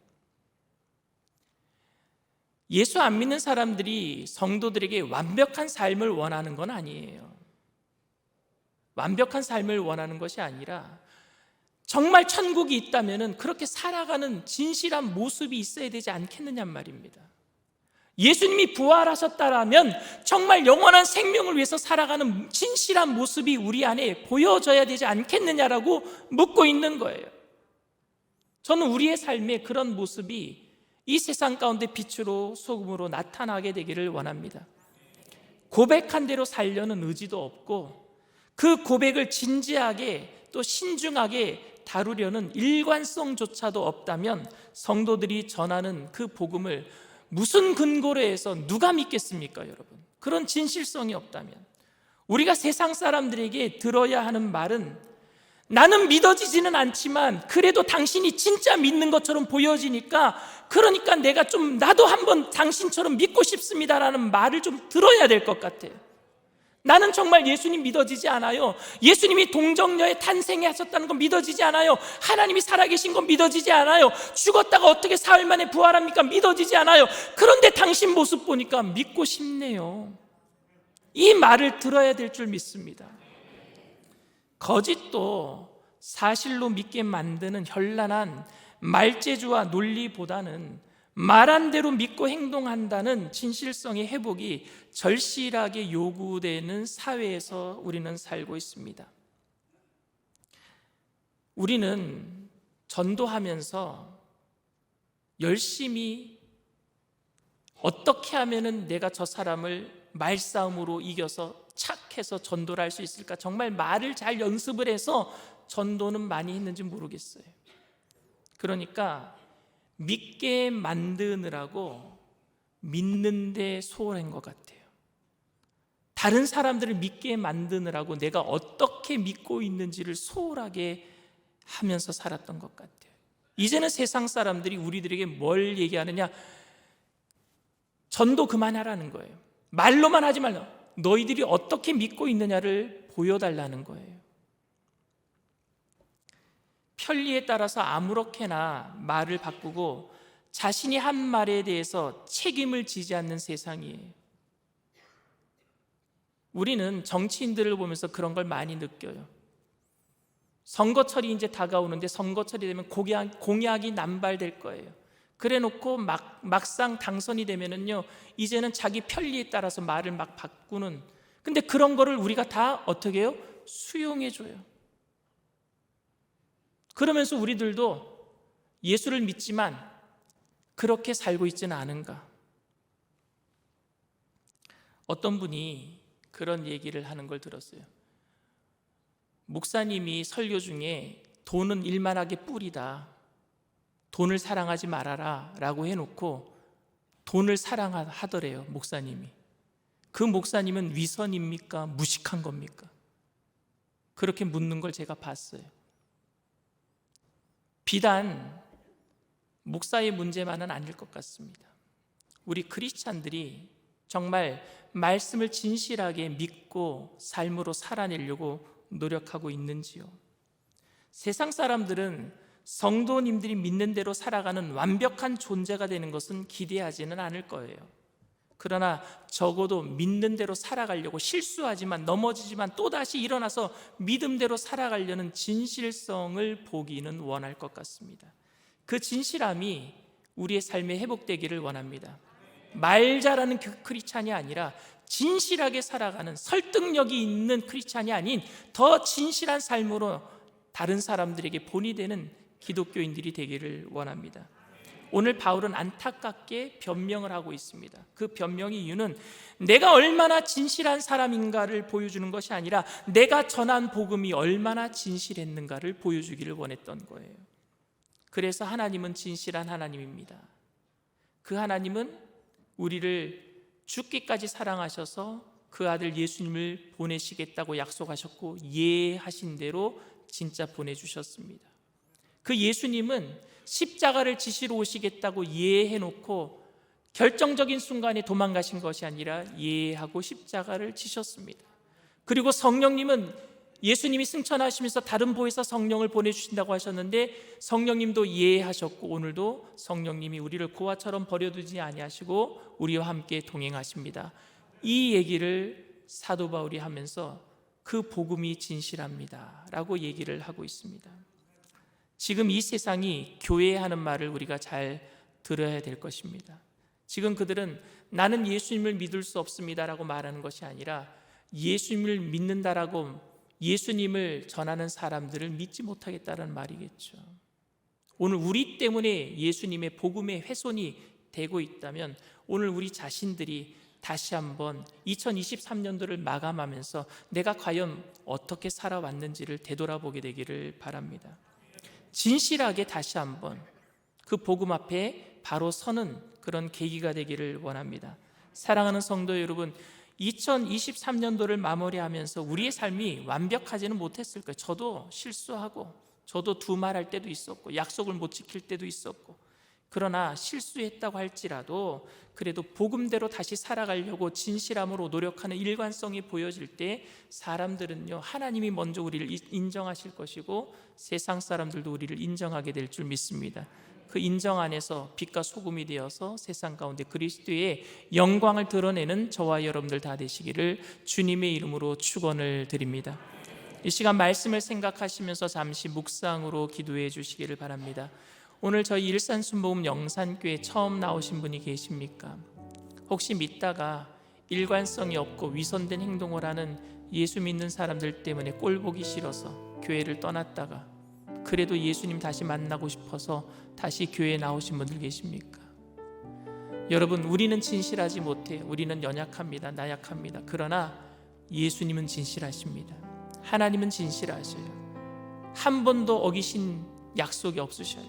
예수 안 믿는 사람들이 성도들에게 완벽한 삶을 원하는 건 아니에요. 완벽한 삶을 원하는 것이 아니라 정말 천국이 있다면 그렇게 살아가는 진실한 모습이 있어야 되지 않겠느냐 말입니다. 예수님이 부활하셨다라면 정말 영원한 생명을 위해서 살아가는 진실한 모습이 우리 안에 보여져야 되지 않겠느냐라고 묻고 있는 거예요. 저는 우리의 삶에 그런 모습이 이 세상 가운데 빛으로 소금으로 나타나게 되기를 원합니다. 고백한 대로 살려는 의지도 없고 그 고백을 진지하게 또 신중하게 다루려는 일관성조차도 없다면 성도들이 전하는 그 복음을 무슨 근거로 해서 누가 믿겠습니까, 여러분? 그런 진실성이 없다면 우리가 세상 사람들에게 들어야 하는 말은 나는 믿어지지는 않지만 그래도 당신이 진짜 믿는 것처럼 보여지니까 그러니까 내가 좀 나도 한번 당신처럼 믿고 싶습니다라는 말을 좀 들어야 될 것 같아요. 나는 정말 예수님 믿어지지 않아요. 예수님이 동정녀의 탄생에 하셨다는 건 믿어지지 않아요. 하나님이 살아계신 건 믿어지지 않아요. 죽었다가 어떻게 사흘 만에 부활합니까? 믿어지지 않아요. 그런데 당신 모습 보니까 믿고 싶네요. 이 말을 들어야 될 줄 믿습니다. 거짓도 사실로 믿게 만드는 현란한 말재주와 논리보다는 말한 대로 믿고 행동한다는 진실성의 회복이 절실하게 요구되는 사회에서 우리는 살고 있습니다. 우리는 전도하면서 열심히 어떻게 하면은 내가 저 사람을 말싸움으로 이겨서 착해서 전도를 할 수 있을까? 정말 말을 잘 연습을 해서 전도는 많이 했는지 모르겠어요. 그러니까 믿게 만드느라고 믿는데 소홀한 것 같아요. 다른 사람들을 믿게 만드느라고 내가 어떻게 믿고 있는지를 소홀하게 하면서 살았던 것 같아요. 이제는 세상 사람들이 우리들에게 뭘 얘기하느냐? 전도 그만하라는 거예요. 말로만 하지 말라. 너희들이 어떻게 믿고 있느냐를 보여달라는 거예요. 편리에 따라서 아무렇게나 말을 바꾸고 자신이 한 말에 대해서 책임을 지지 않는 세상이에요. 우리는 정치인들을 보면서 그런 걸 많이 느껴요. 선거철이 이제 다가오는데 선거철이 되면 공약이 남발될 거예요. 그래 놓고 막상 당선이 되면은요, 이제는 자기 편리에 따라서 말을 막 바꾸는, 근데 그런 거를 우리가 다 어떻게 해요? 수용해줘요. 그러면서 우리들도 예수를 믿지만 그렇게 살고 있지는 않은가? 어떤 분이 그런 얘기를 하는 걸 들었어요. 목사님이 설교 중에 돈은 일만하게 뿌리다, 돈을 사랑하지 말아라 라고 해놓고 돈을 사랑하더래요, 목사님이. 그 목사님은 위선입니까? 무식한 겁니까? 그렇게 묻는 걸 제가 봤어요. 비단 목사의 문제만은 아닐 것 같습니다. 우리 크리스찬들이 정말 말씀을 진실하게 믿고 삶으로 살아내려고 노력하고 있는지요? 세상 사람들은 성도님들이 믿는 대로 살아가는 완벽한 존재가 되는 것은 기대하지는 않을 거예요. 그러나 적어도 믿는 대로 살아가려고 실수하지만 넘어지지만 또다시 일어나서 믿음대로 살아가려는 진실성을 보기는 원할 것 같습니다. 그 진실함이 우리의 삶에 회복되기를 원합니다. 말 잘하는 크리스찬이 아니라 진실하게 살아가는 설득력이 있는 크리스찬이 아닌 더 진실한 삶으로 다른 사람들에게 본이 되는 기독교인들이 되기를 원합니다. 오늘 바울은 안타깝게 변명을 하고 있습니다. 그 변명의 이유는 내가 얼마나 진실한 사람인가를 보여주는 것이 아니라 내가 전한 복음이 얼마나 진실했는가를 보여주기를 원했던 거예요. 그래서 하나님은 진실한 하나님입니다. 그 하나님은 우리를 죽기까지 사랑하셔서 그 아들 예수님을 보내시겠다고 약속하셨고 예하신 대로 진짜 보내주셨습니다. 그 예수님은 십자가를 지시러 오시겠다고 예해놓고 결정적인 순간에 도망가신 것이 아니라 예하고 십자가를 지셨습니다. 그리고 성령님은 예수님이 승천하시면서 다른 보혜사 성령을 보내주신다고 하셨는데 성령님도 예하셨고 오늘도 성령님이 우리를 고아처럼 버려두지 아니하시고 우리와 함께 동행하십니다. 이 얘기를 사도 바울이 하면서 그 복음이 진실합니다 라고 얘기를 하고 있습니다. 지금 이 세상이 교회하는 말을 우리가 잘 들어야 될 것입니다. 지금 그들은 나는 예수님을 믿을 수 없습니다 라고 말하는 것이 아니라 예수님을 믿는다라고 예수님을 전하는 사람들을 믿지 못하겠다는 말이겠죠. 오늘 우리 때문에 예수님의 복음의 훼손이 되고 있다면 오늘 우리 자신들이 다시 한번 2023년도를 마감하면서 내가 과연 어떻게 살아왔는지를 되돌아보게 되기를 바랍니다. 진실하게 다시 한번 그 복음 앞에 바로 서는 그런 계기가 되기를 원합니다. 사랑하는 성도 여러분, 2023년도를 마무리하면서 우리의 삶이 완벽하지는 못했을 거예요. 저도 실수하고 저도 두말할 때도 있었고 약속을 못 지킬 때도 있었고, 그러나 실수했다고 할지라도 그래도 복음대로 다시 살아가려고 진실함으로 노력하는 일관성이 보여질 때 사람들은요, 하나님이 먼저 우리를 인정하실 것이고 세상 사람들도 우리를 인정하게 될 줄 믿습니다. 그 인정 안에서 빛과 소금이 되어서 세상 가운데 그리스도의 영광을 드러내는 저와 여러분들 다 되시기를 주님의 이름으로 축원을 드립니다. 이 시간 말씀을 생각하시면서 잠시 묵상으로 기도해 주시기를 바랍니다. 오늘 저희 일산순복음 영산교회 처음 나오신 분이 계십니까? 혹시 믿다가 일관성이 없고 위선된 행동을 하는 예수 믿는 사람들 때문에 꼴보기 싫어서 교회를 떠났다가 그래도 예수님 다시 만나고 싶어서 다시 교회에 나오신 분들 계십니까? 여러분, 우리는 진실하지 못해요. 우리는 연약합니다. 나약합니다. 그러나 예수님은 진실하십니다. 하나님은 진실하셔요. 한 번도 어기신 약속이 없으셔요.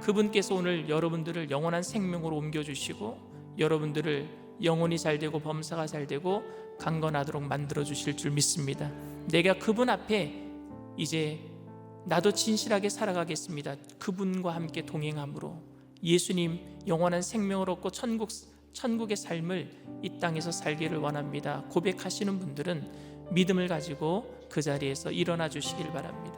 그분께서 오늘 여러분들을 영원한 생명으로 옮겨주시고 여러분들을 영혼이 잘되고 범사가 잘되고 강건하도록 만들어주실 줄 믿습니다. 내가 그분 앞에 이제 나도 진실하게 살아가겠습니다. 그분과 함께 동행함으로 예수님 영원한 생명을 얻고 천국의 삶을 이 땅에서 살기를 원합니다. 고백하시는 분들은 믿음을 가지고 그 자리에서 일어나 주시길 바랍니다.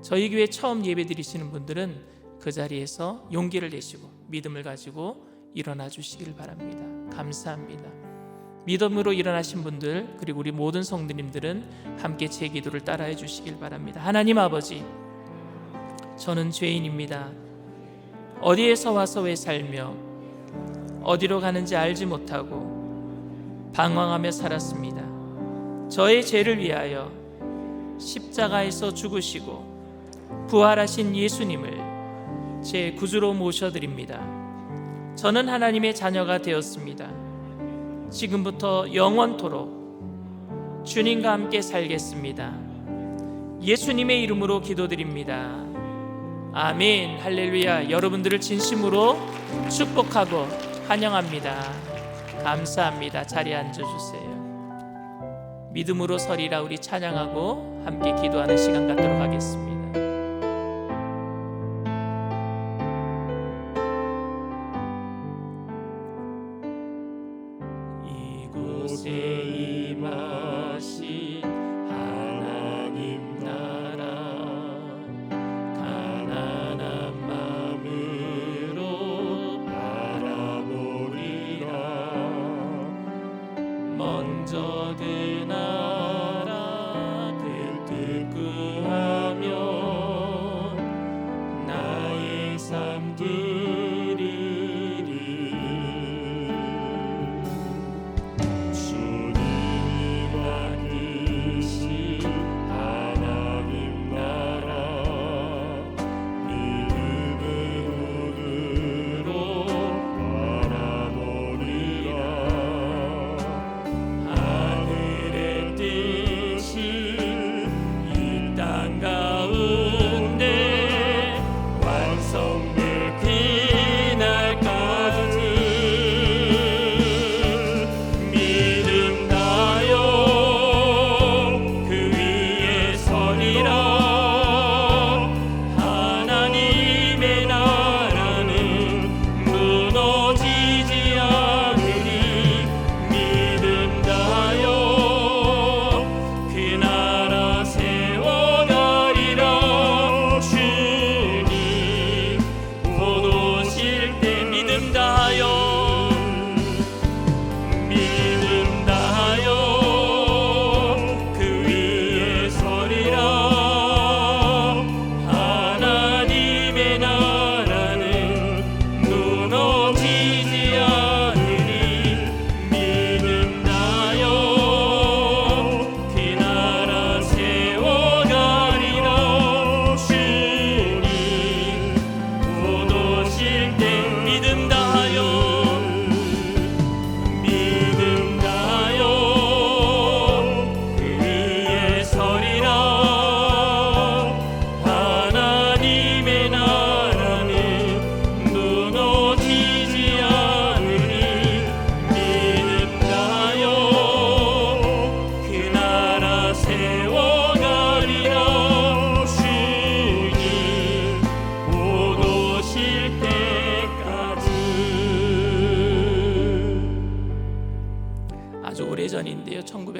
저희 교회 처음 예배 드리시는 분들은 그 자리에서 용기를 내시고 믿음을 가지고 일어나 주시길 바랍니다. 감사합니다. 믿음으로 일어나신 분들 그리고 우리 모든 성도님들은 함께 제 기도를 따라해 주시길 바랍니다. 하나님 아버지, 저는 죄인입니다. 어디에서 와서 왜 살며 어디로 가는지 알지 못하고 방황하며 살았습니다. 저의 죄를 위하여 십자가에서 죽으시고 부활하신 예수님을 제 구주로 모셔드립니다. 저는 하나님의 자녀가 되었습니다. 지금부터 영원토록 주님과 함께 살겠습니다. 예수님의 이름으로 기도드립니다. 아멘. 할렐루야. 여러분들을 진심으로 축복하고 환영합니다. 감사합니다. 자리에 앉아주세요. 믿음으로 서리라. 우리 찬양하고 함께 기도하는 시간 갖도록 하겠습니다. 이곳에 임하신 하나님 나라, 가난한 마음으로 바라보리라. 먼저 그 나라 그 뜻 구하며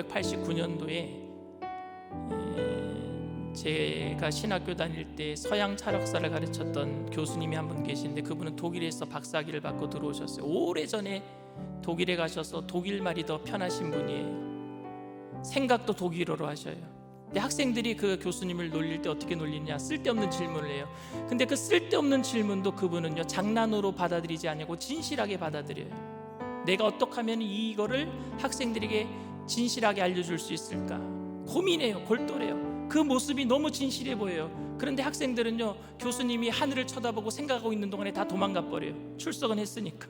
1989년도에 제가 신학교 다닐 때 서양 철학사를 가르쳤던 교수님이 한 분 계신데, 그분은 독일에서 박사학위를 받고 들어오셨어요. 오래전에 독일에 가셔서 독일 말이 더 편하신 분이에요. 생각도 독일어로 하셔요. 근데 학생들이 그 교수님을 놀릴 때 어떻게 놀리냐, 쓸데없는 질문을 해요. 근데 그 쓸데없는 질문도 그분은요, 장난으로 받아들이지 않고 진실하게 받아들여요. 내가 어떻게 하면 이거를 학생들에게 진실하게 알려줄 수 있을까 고민해요. 골똘해요. 그 모습이 너무 진실해 보여요. 그런데 학생들은요, 교수님이 하늘을 쳐다보고 생각하고 있는 동안에 다 도망가 버려요. 출석은 했으니까.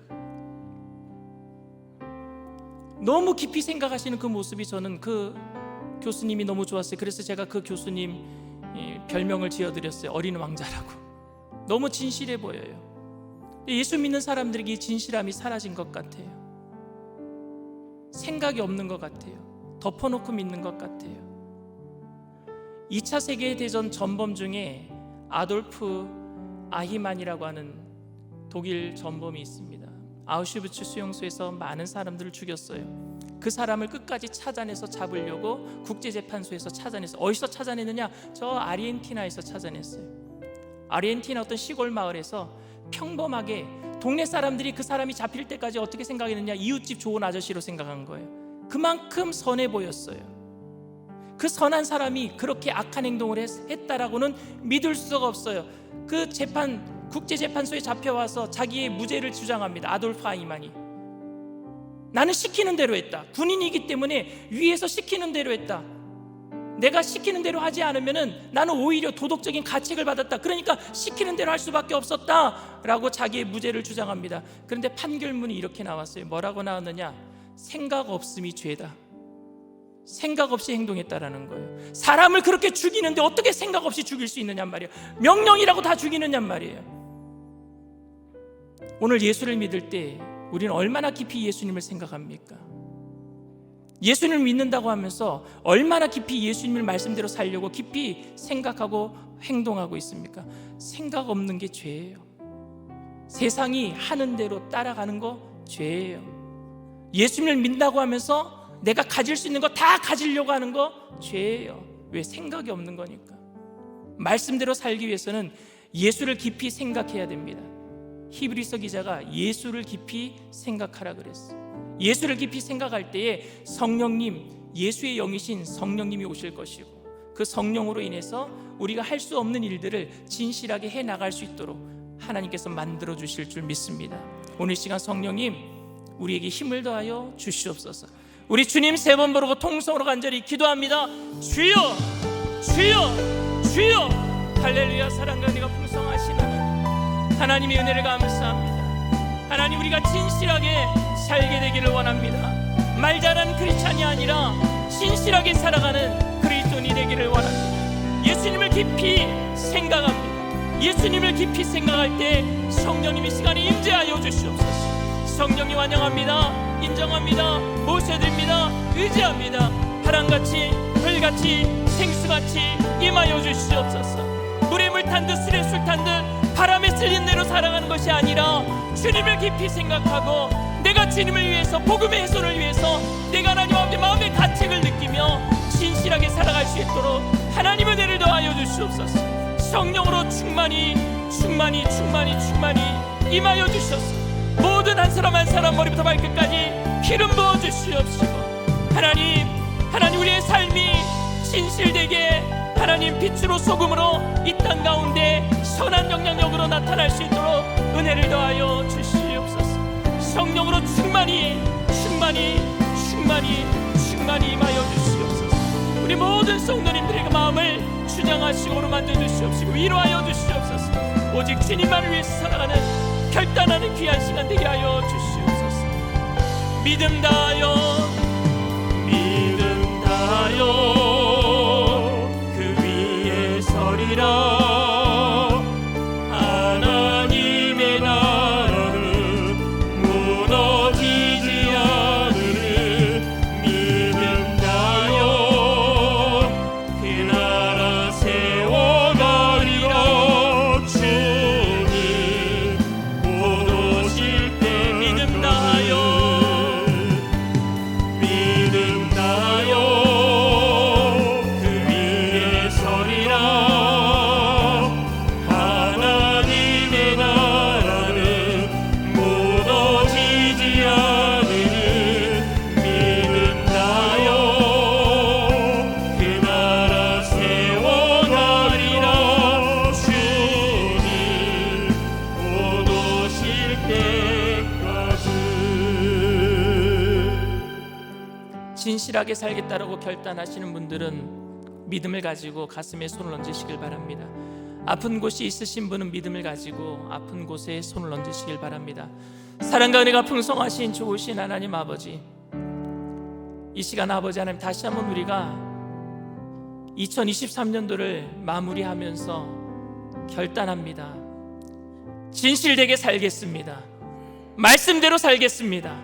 너무 깊이 생각하시는 그 모습이 저는 그 교수님이 너무 좋았어요. 그래서 제가 그 교수님 별명을 지어드렸어요. 어린 왕자라고. 너무 진실해 보여요. 예수 믿는 사람들에게 이 진실함이 사라진 것 같아요. 생각이 없는 것 같아요. 덮어놓고 믿는 것 같아요. 2차 세계대전 전범 중에 아돌프 아히만이라고 하는 독일 전범이 있습니다. 아우슈비츠 수용소에서 많은 사람들을 죽였어요. 그 사람을 끝까지 찾아내서 잡으려고 국제재판소에서 찾아냈어요. 어디서 찾아냈느냐? 저 아르헨티나에서 찾아냈어요. 아르헨티나 어떤 시골 마을에서 평범하게 동네 사람들이 그 사람이 잡힐 때까지 어떻게 생각했느냐? 이웃집 좋은 아저씨로 생각한 거예요. 그만큼 선해 보였어요. 그 선한 사람이 그렇게 악한 행동을 했다라고는 믿을 수가 없어요. 그 국제재판소에 잡혀와서 자기의 무죄를 주장합니다. 아돌프 아히만이. 나는 시키는 대로 했다. 군인이기 때문에 위에서 시키는 대로 했다. 내가 시키는 대로 하지 않으면 나는 오히려 도덕적인 가책을 받았다. 그러니까 시키는 대로 할 수밖에 없었다 라고 자기의 무죄를 주장합니다. 그런데 판결문이 이렇게 나왔어요. 뭐라고 나왔느냐? 생각 없음이 죄다. 생각 없이 행동했다라는 거예요. 사람을 그렇게 죽이는데 어떻게 생각 없이 죽일 수 있느냔 말이에요. 명령이라고 다 죽이느냔 말이에요. 오늘 예수를 믿을 때 우리는 얼마나 깊이 예수님을 생각합니까? 예수님을 믿는다고 하면서 얼마나 깊이 예수님을 말씀대로 살려고 깊이 생각하고 행동하고 있습니까? 생각 없는 게 죄예요. 세상이 하는 대로 따라가는 거 죄예요. 예수님을 믿는다고 하면서 내가 가질 수 있는 거 다 가지려고 하는 거 죄예요. 왜? 생각이 없는 거니까. 말씀대로 살기 위해서는 예수를 깊이 생각해야 됩니다. 히브리서 기자가 예수를 깊이 생각하라 그랬어요. 예수를 깊이 생각할 때에 성령님, 예수의 영이신 성령님이 오실 것이고, 그 성령으로 인해서 우리가 할 수 없는 일들을 진실하게 해나갈 수 있도록 하나님께서 만들어 주실 줄 믿습니다. 오늘 시간 성령님 우리에게 힘을 더하여 주시옵소서. 우리 주님 3번 부르고 통성으로 간절히 기도합니다. 주여, 주여, 주여. 할렐루야. 사랑과 은혜가 풍성하시는 하나님의 은혜를 감사합니다. 하나님, 우리가 진실하게 살게 되기를 원합니다. 말 잘하는 크리스찬이 아니라 진실하게 살아가는 그리스도인이 되기를 원합니다. 예수님을 깊이 생각합니다. 예수님을 깊이 생각할 때 성령님이 시간에 임재하여 주시옵소서. 성령님 환영합니다. 인정합니다. 모셔드립니다. 의지합니다. 바람같이 불같이 생수같이 임하여 주시옵소서. 물에 물 탄 듯 술에 술 탄 듯 바람에 쓸린 대로 살아가는 것이 아니라 주님을 깊이 생각하고 내가 주님을 위해서, 복음의 훼손을 위해서 내가 하나님 앞에 마음의 가책을 느끼며 진실하게 살아갈 수 있도록 하나님의 은혜를 더하여 주시옵소서. 성령으로 충만히 임하여 주셔서 모든 한 사람 한 사람 머리부터 발끝까지 기름 부어 주시옵시고, 하나님 우리의 삶이 진실되게 하나님 빛으로 소금으로 이 땅 가운데 선한 영향력으로 나타날 수 있도록 은혜를 더하여 주시옵소서. 성령으로 충만히 임하여 주시옵소서. 우리 모든 성도님들의 마음을 준양하시고 만져 주시옵시고 위로하여 주시옵소서. 오직 주님만을 위해서 살아가는 결단하는 귀한 시간 되게 하여 주시옵소서. 믿음 다하여 그 위에 서리라. 하나님의 나라는 무너지지 않으니 믿음 다하여 그 나라 세워가리라. 주님 곧 오실 때 믿음 다하여 진실하게 살겠다라고 결단하시는 분들은 믿음을 가지고 가슴에 손을 얹으시길 바랍니다. 아픈 곳이 있으신 분은 믿음을 가지고 아픈 곳에 손을 얹으시길 바랍니다. 사랑과 은혜가 풍성하신 좋으신 하나님 아버지, 이 시간 아버지 하나님, 다시 한번 우리가 2023년도를 마무리하면서 결단합니다. 진실되게 살겠습니다. 말씀대로 살겠습니다.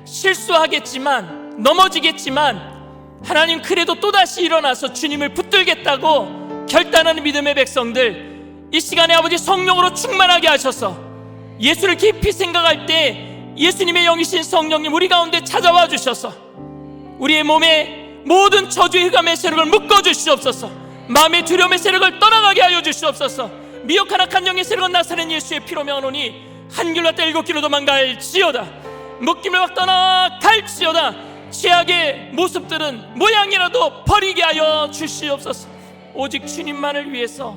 실수하겠지만, 넘어지겠지만 하나님 그래도 또다시 일어나서 주님을 붙들겠다고 결단하는 믿음의 백성들, 이 시간에 아버지 성령으로 충만하게 하셔서 예수를 깊이 생각할 때 예수님의 영이신 성령님 우리 가운데 찾아와 주셔서 우리의 몸에 모든 저주의 흑암의 세력을 묶어주시옵소서. 마음의 두려움의 세력을 떠나가게 하여 주시옵소서. 미혹한 악한 영의 세력은 나사렛 예수의 피로 명하노니 한 길로 갔다 7길로 도망갈지어다. 묶임을 확 떠나갈지어다. 죄악의 모습들은 모양이라도 버리게 하여 주시옵소서. 오직 주님만을 위해서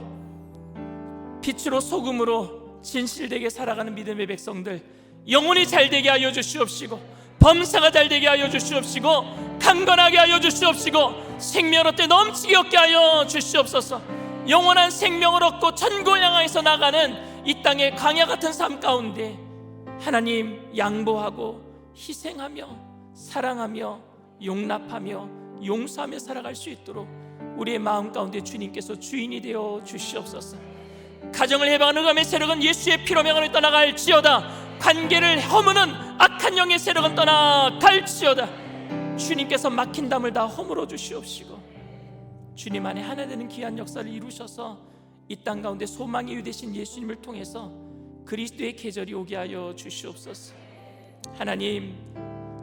빛으로 소금으로 진실되게 살아가는 믿음의 백성들, 영혼이 잘되게 하여 주시옵시고, 범사가 잘되게 하여 주시옵시고, 강건하게 하여 주시옵시고, 생명 얻되 넘치게 얻게 하여 주시옵소서. 영원한 생명을 얻고 천국을 향해서 나가는 이 땅의 광야 같은 삶 가운데 하나님 양보하고 희생하며 사랑하며 용납하며 용서하며 살아갈 수 있도록 우리의 마음 가운데 주님께서 주인이 되어 주시옵소서. 가정을 해방하는 흑암의 세력은 예수의 피로 명하노니 떠나갈지어다. 관계를 허무는 악한 영의 세력은 떠나갈지어다. 주님께서 막힌 담을 다 허물어 주시옵시고, 주님 안에 하나 되는 귀한 역사를 이루셔서 이 땅 가운데 소망의 유 되신 예수님을 통해서 그리스도의 계절이 오게 하여 주시옵소서. 하나님,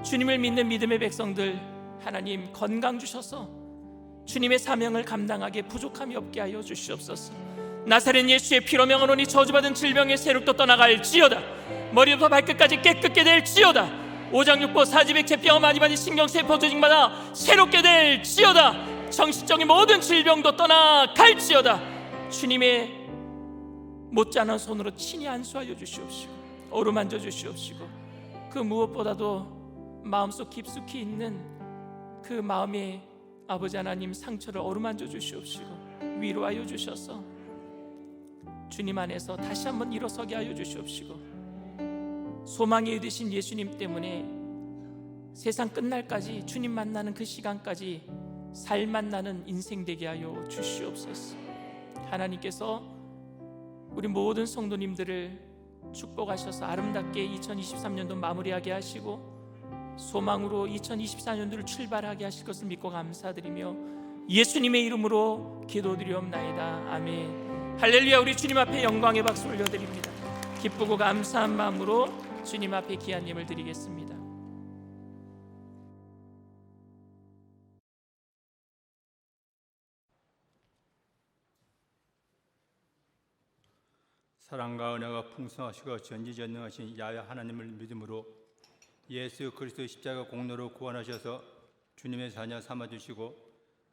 주님을 믿는 믿음의 백성들, 하나님 건강 주셔서 주님의 사명을 감당하게 부족함이 없게 하여 주시옵소서. 나사렛 예수의 피로 명하노니 저주받은 질병의 세력도 떠나갈지어다. 머리부터 발끝까지 깨끗게 될지어다. 오장육부 사지백체 뼈 많이 받은 신경세포 조직마다 새롭게 될지어다. 정신적인 모든 질병도 떠나갈지어다. 주님의 못지않은 손으로 친히 안수하여 주시옵시고 어루만져 주시옵시고, 그 무엇보다도 마음속 깊숙이 있는 그 마음의 아버지 하나님 상처를 어루만져 주시옵시고 위로하여 주셔서 주님 안에서 다시 한번 일어서게 하여 주시옵시고, 소망이 되신 예수님 때문에 세상 끝날까지 주님 만나는 그 시간까지 살 만나는 인생 되게 하여 주시옵소서. 하나님께서 우리 모든 성도님들을 축복하셔서 아름답게 2023년도 마무리하게 하시고 소망으로 2024년도를 출발하게 하실 것을 믿고 감사드리며 예수님의 이름으로 기도드리옵나이다. 아멘. 할렐루야. 우리 주님 앞에 영광의 박수 올려드립니다. 기쁘고 감사한 마음으로 주님 앞에 귀한 예물 드리겠습니다. 사랑과 은혜가 풍성하시고 전지전능하신 야훼 하나님을 믿음으로 예수 그리스도의 십자가 공로로 구원하셔서 주님의 자녀 삼아주시고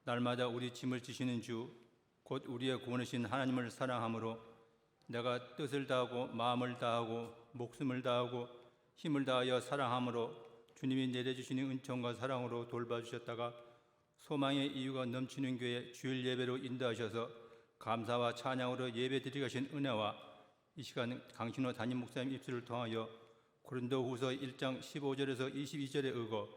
날마다 우리 짐을 지시는 주 곧 우리의 구원이신 하나님을 사랑함으로 내가 뜻을 다하고 마음을 다하고 목숨을 다하고 힘을 다하여 사랑함으로 주님이 내려주시는 은총과 사랑으로 돌봐주셨다가 소망의 이유가 넘치는 교회 주일 예배로 인도하셔서 감사와 찬양으로 예배드리게 하신 은혜와 이 시간 강신호 담임 목사님 입술을 통하여 고린도후서 1장 15절에서 22절에 의거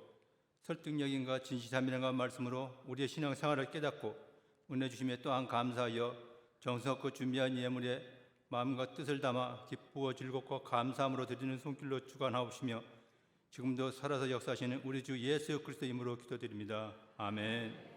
설득력인가 진실함이란가 말씀으로 우리의 신앙생활을 깨닫고 은혜 주심에 또한 감사하여 정성껏 준비한 예물에 마음과 뜻을 담아 기쁘고 즐겁고 감사함으로 드리는 손길로 주관하옵시며 지금도 살아서 역사하시는 우리 주 예수 그리스도 이름으로 기도드립니다. 아멘.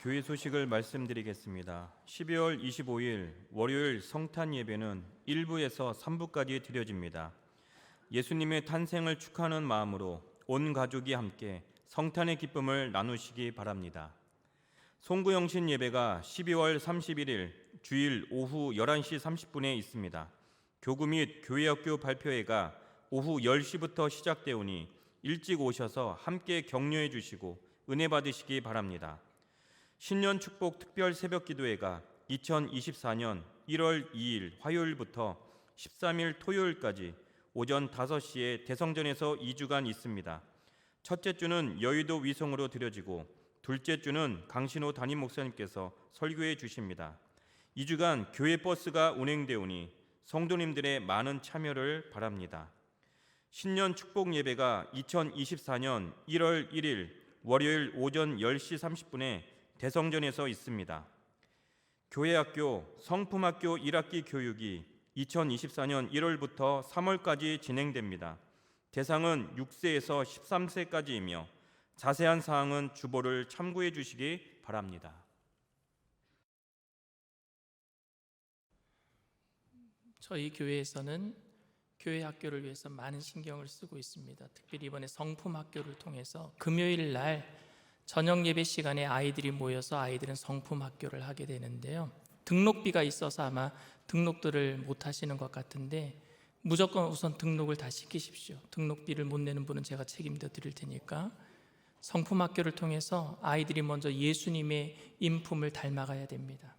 교회 소식을 말씀드리겠습니다. 12월 25일 월요일 성탄 예배는 1부에서 3부까지 드려집니다. 예수님의 탄생을 축하하는 마음으로 온 가족이 함께 성탄의 기쁨을 나누시기 바랍니다. 송구영신 예배가 12월 31일 주일 오후 11시 30분에 있습니다. 교구 및 교회학교 발표회가 오후 10시부터 시작되오니 일찍 오셔서 함께 격려해 주시고 은혜 받으시기 바랍니다. 신년 축복 특별 새벽 기도회가 2024년 1월 2일 화요일부터 13일 토요일까지 오전 5시에 대성전에서 2주간 있습니다. 첫째 주는 여의도 위성으로 드려지고 둘째 주는 강신호 담임 목사님께서 설교해 주십니다. 2주간 교회 버스가 운행되오니 성도님들의 많은 참여를 바랍니다. 신년 축복 예배가 2024년 1월 1일 월요일 오전 10시 30분에 대성전에서 있습니다. 교회학교 성품학교 1학기 교육이 2024년 1월부터 3월까지 진행됩니다. 대상은 6세에서 13세까지이며 자세한 사항은 주보를 참고해 주시기 바랍니다. 저희 교회에서는 교회 학교를 위해서 많은 신경을 쓰고 있습니다. 특별히 이번에 성품 학교를 통해서 금요일 날 저녁 예배 시간에 아이들이 모여서 아이들은 성품 학교를 하게 되는데요. 등록비가 있어서 아마 등록들을 못 하시는 것 같은데 무조건 우선 등록을 다 시키십시오. 등록비를 못 내는 분은 제가 책임져 드릴 테니까. 성품 학교를 통해서 아이들이 먼저 예수님의 인품을 닮아가야 됩니다.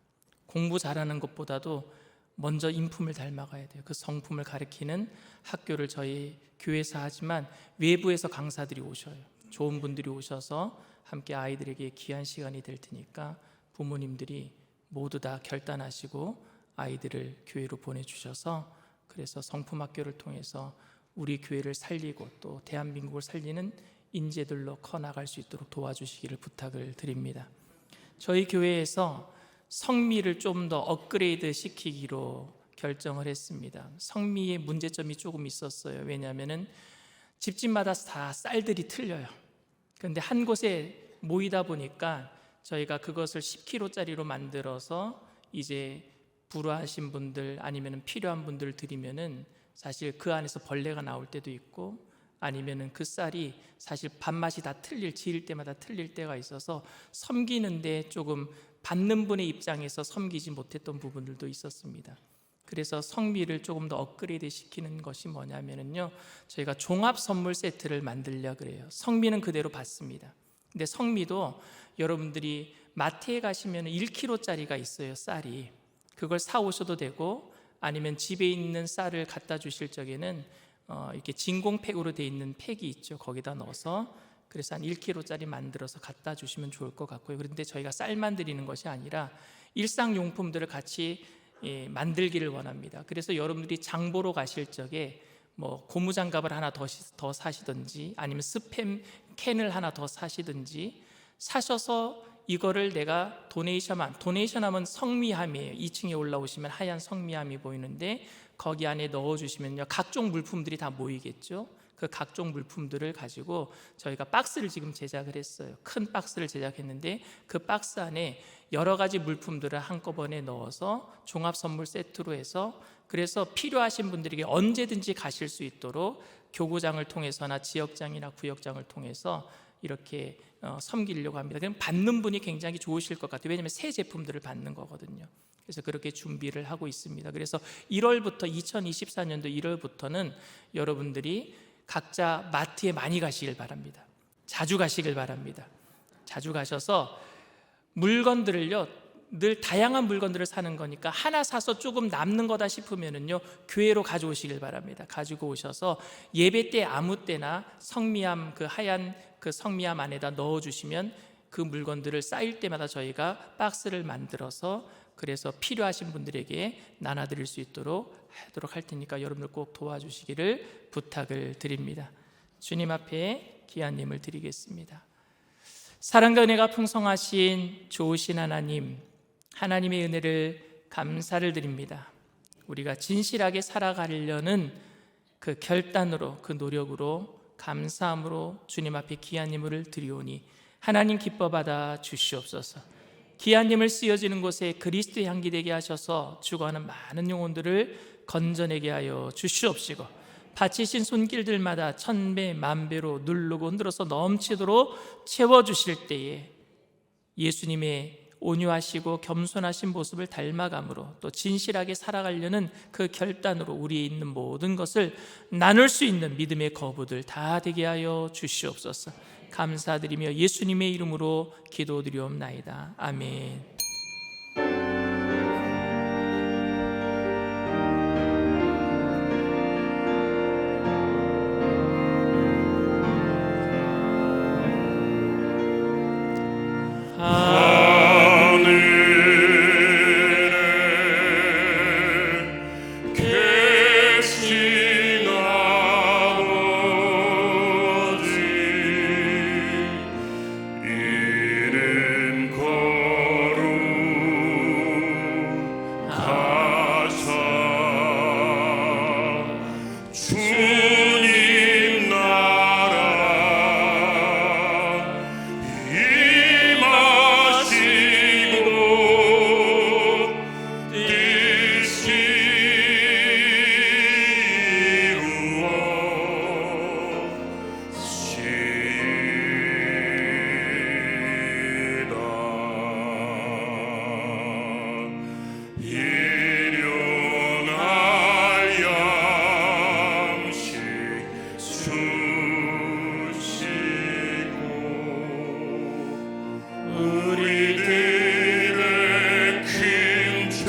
공부 잘하는 것보다도 먼저 인품을 닮아가야 돼요. 그 성품을 가르치는 학교를 저희 교회에서 하지만 외부에서 강사들이 오셔요. 좋은 분들이 오셔서 함께 아이들에게 귀한 시간이 될 테니까 부모님들이 모두 다 결단하시고 아이들을 교회로 보내주셔서 그래서 성품학교를 통해서 우리 교회를 살리고 또 대한민국을 살리는 인재들로 커나갈 수 있도록 도와주시기를 부탁을 드립니다. 저희 교회에서 성미를 좀 더 업그레이드 시키기로 결정을 했습니다. 성미의 문제점이 조금 있었어요. 왜냐하면 집집마다 다 쌀들이 틀려요. 그런데 한 곳에 모이다 보니까 저희가 그것을 10kg짜리로 만들어서 이제 불우하신 분들 아니면 필요한 분들 드리면은 사실 그 안에서 벌레가 나올 때도 있고 아니면은 그 쌀이 사실 밥맛이 다 지을 때마다 틀릴 때가 있어서 섬기는데 조금 받는 분의 입장에서 섬기지 못했던 부분들도 있었습니다. 그래서 성미를 조금 더 업그레이드 시키는 것이 뭐냐면요, 저희가 종합 선물 세트를 만들려 그래요. 성미는 그대로 받습니다. 근데 성미도 여러분들이 마트에 가시면 1kg짜리가 있어요. 쌀이. 그걸 사 오셔도 되고 아니면 집에 있는 쌀을 갖다 주실 적에는 이렇게 진공팩으로 돼 있는 팩이 있죠. 거기다 넣어서 그래서 한 1kg짜리 만들어서 갖다 주시면 좋을 것 같고요. 그런데 저희가 쌀만 드리는 것이 아니라 일상용품들을 같이 만들기를 원합니다. 그래서 여러분들이 장 보러 가실 적에 뭐 고무장갑을 하나 더 사시든지 아니면 스팸 캔을 하나 더 사시든지 사셔서 이거를 내가 도네이션하면 성미함이에요. 2층에 올라오시면 하얀 성미함이 보이는데 거기 안에 넣어주시면요 각종 물품들이 다 모이겠죠. 그 각종 물품들을 가지고 저희가 박스를 지금 제작을 했어요. 큰 박스를 제작했는데 그 박스 안에 여러 가지 물품들을 한꺼번에 넣어서 종합 선물 세트로 해서 그래서 필요하신 분들에게 언제든지 가실 수 있도록 교구장을 통해서나 지역장이나 구역장을 통해서 이렇게 섬기려고 합니다. 그럼 받는 분이 굉장히 좋으실 것 같아요. 왜냐하면 새 제품들을 받는 거거든요. 그래서 그렇게 준비를 하고 있습니다. 그래서 2024년도 1월부터는 여러분들이 각자 마트에 많이 가시길 바랍니다. 자주 가시길 바랍니다. 자주 가셔서 물건들을요 늘 다양한 물건들을 사는 거니까 하나 사서 조금 남는 거다 싶으면은요 교회로 가져오시길 바랍니다. 가지고 오셔서 예배 때 아무 때나 성미함 그 하얀 그 성미함 안에다 넣어주시면 그 물건들을 쌓일 때마다 저희가 박스를 만들어서 그래서 필요하신 분들에게 나눠드릴 수 있도록 하도록 할 테니까 여러분들 꼭 도와주시기를 부탁을 드립니다. 주님 앞에 귀한 예물 드리겠습니다. 사랑과 은혜가 풍성하신 좋으신 하나님, 하나님의 은혜를 감사를 드립니다. 우리가 진실하게 살아가려는 그 결단으로 그 노력으로 감사함으로 주님 앞에 귀한 예물을 드리오니 하나님 기뻐 받아 주시옵소서. 귀한 힘을 쓰여지는 곳에 그리스도의 향기 되게 하셔서 죽어가는 많은 영혼들을 건져내게 하여 주시옵시고, 바치신 손길들마다 천배 만배로 누르고 흔들어서 넘치도록 채워주실 때에 예수님의 온유하시고 겸손하신 모습을 닮아감으로 또 진실하게 살아가려는 그 결단으로 우리에 있는 모든 것을 나눌 수 있는 믿음의 거부들 다 되게 하여 주시옵소서. 감사드리며 예수님의 이름으로 기도드리옵나이다. 아멘. 계신 아버지, 이른 거룩하사 주님 나라 임하시고 뜻이 일용할 양식 주시고 우리들의 큰 죄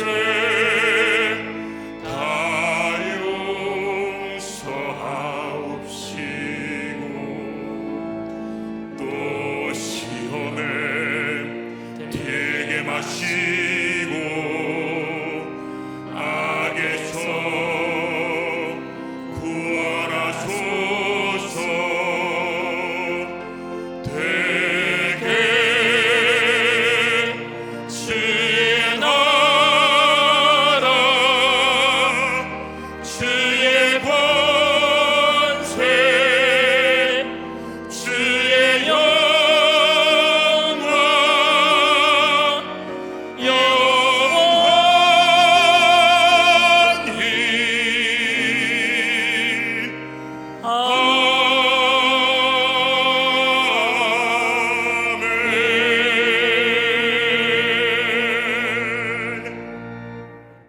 다 용서하옵시고 또 시험에 들게 마시고 악에서 구원하소서. 되게 주의 나라 주의 권세 주의 영광 영원히 아멘.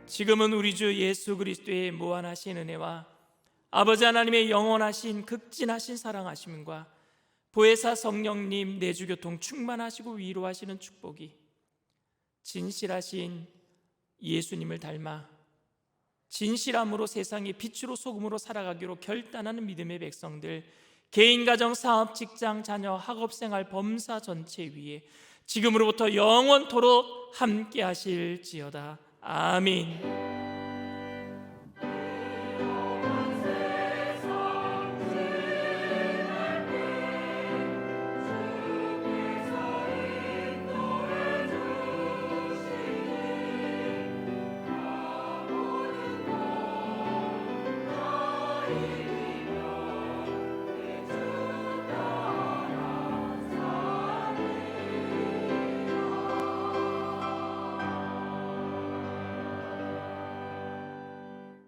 지금은 우리 주 예수 그리스도의 무한하신 은혜와 아버지 하나님의 영원하신 극진하신 사랑하심과 보혜사 성령님 내주교통 충만하시고 위로하시는 축복이 진실하신 예수님을 닮아 진실함으로 세상의 빛으로 소금으로 살아가기로 결단하는 믿음의 백성들, 개인, 가정, 사업, 직장, 자녀, 학업생활, 범사 전체 위에 지금으로부터 영원토록 함께 하실지어다. 아멘.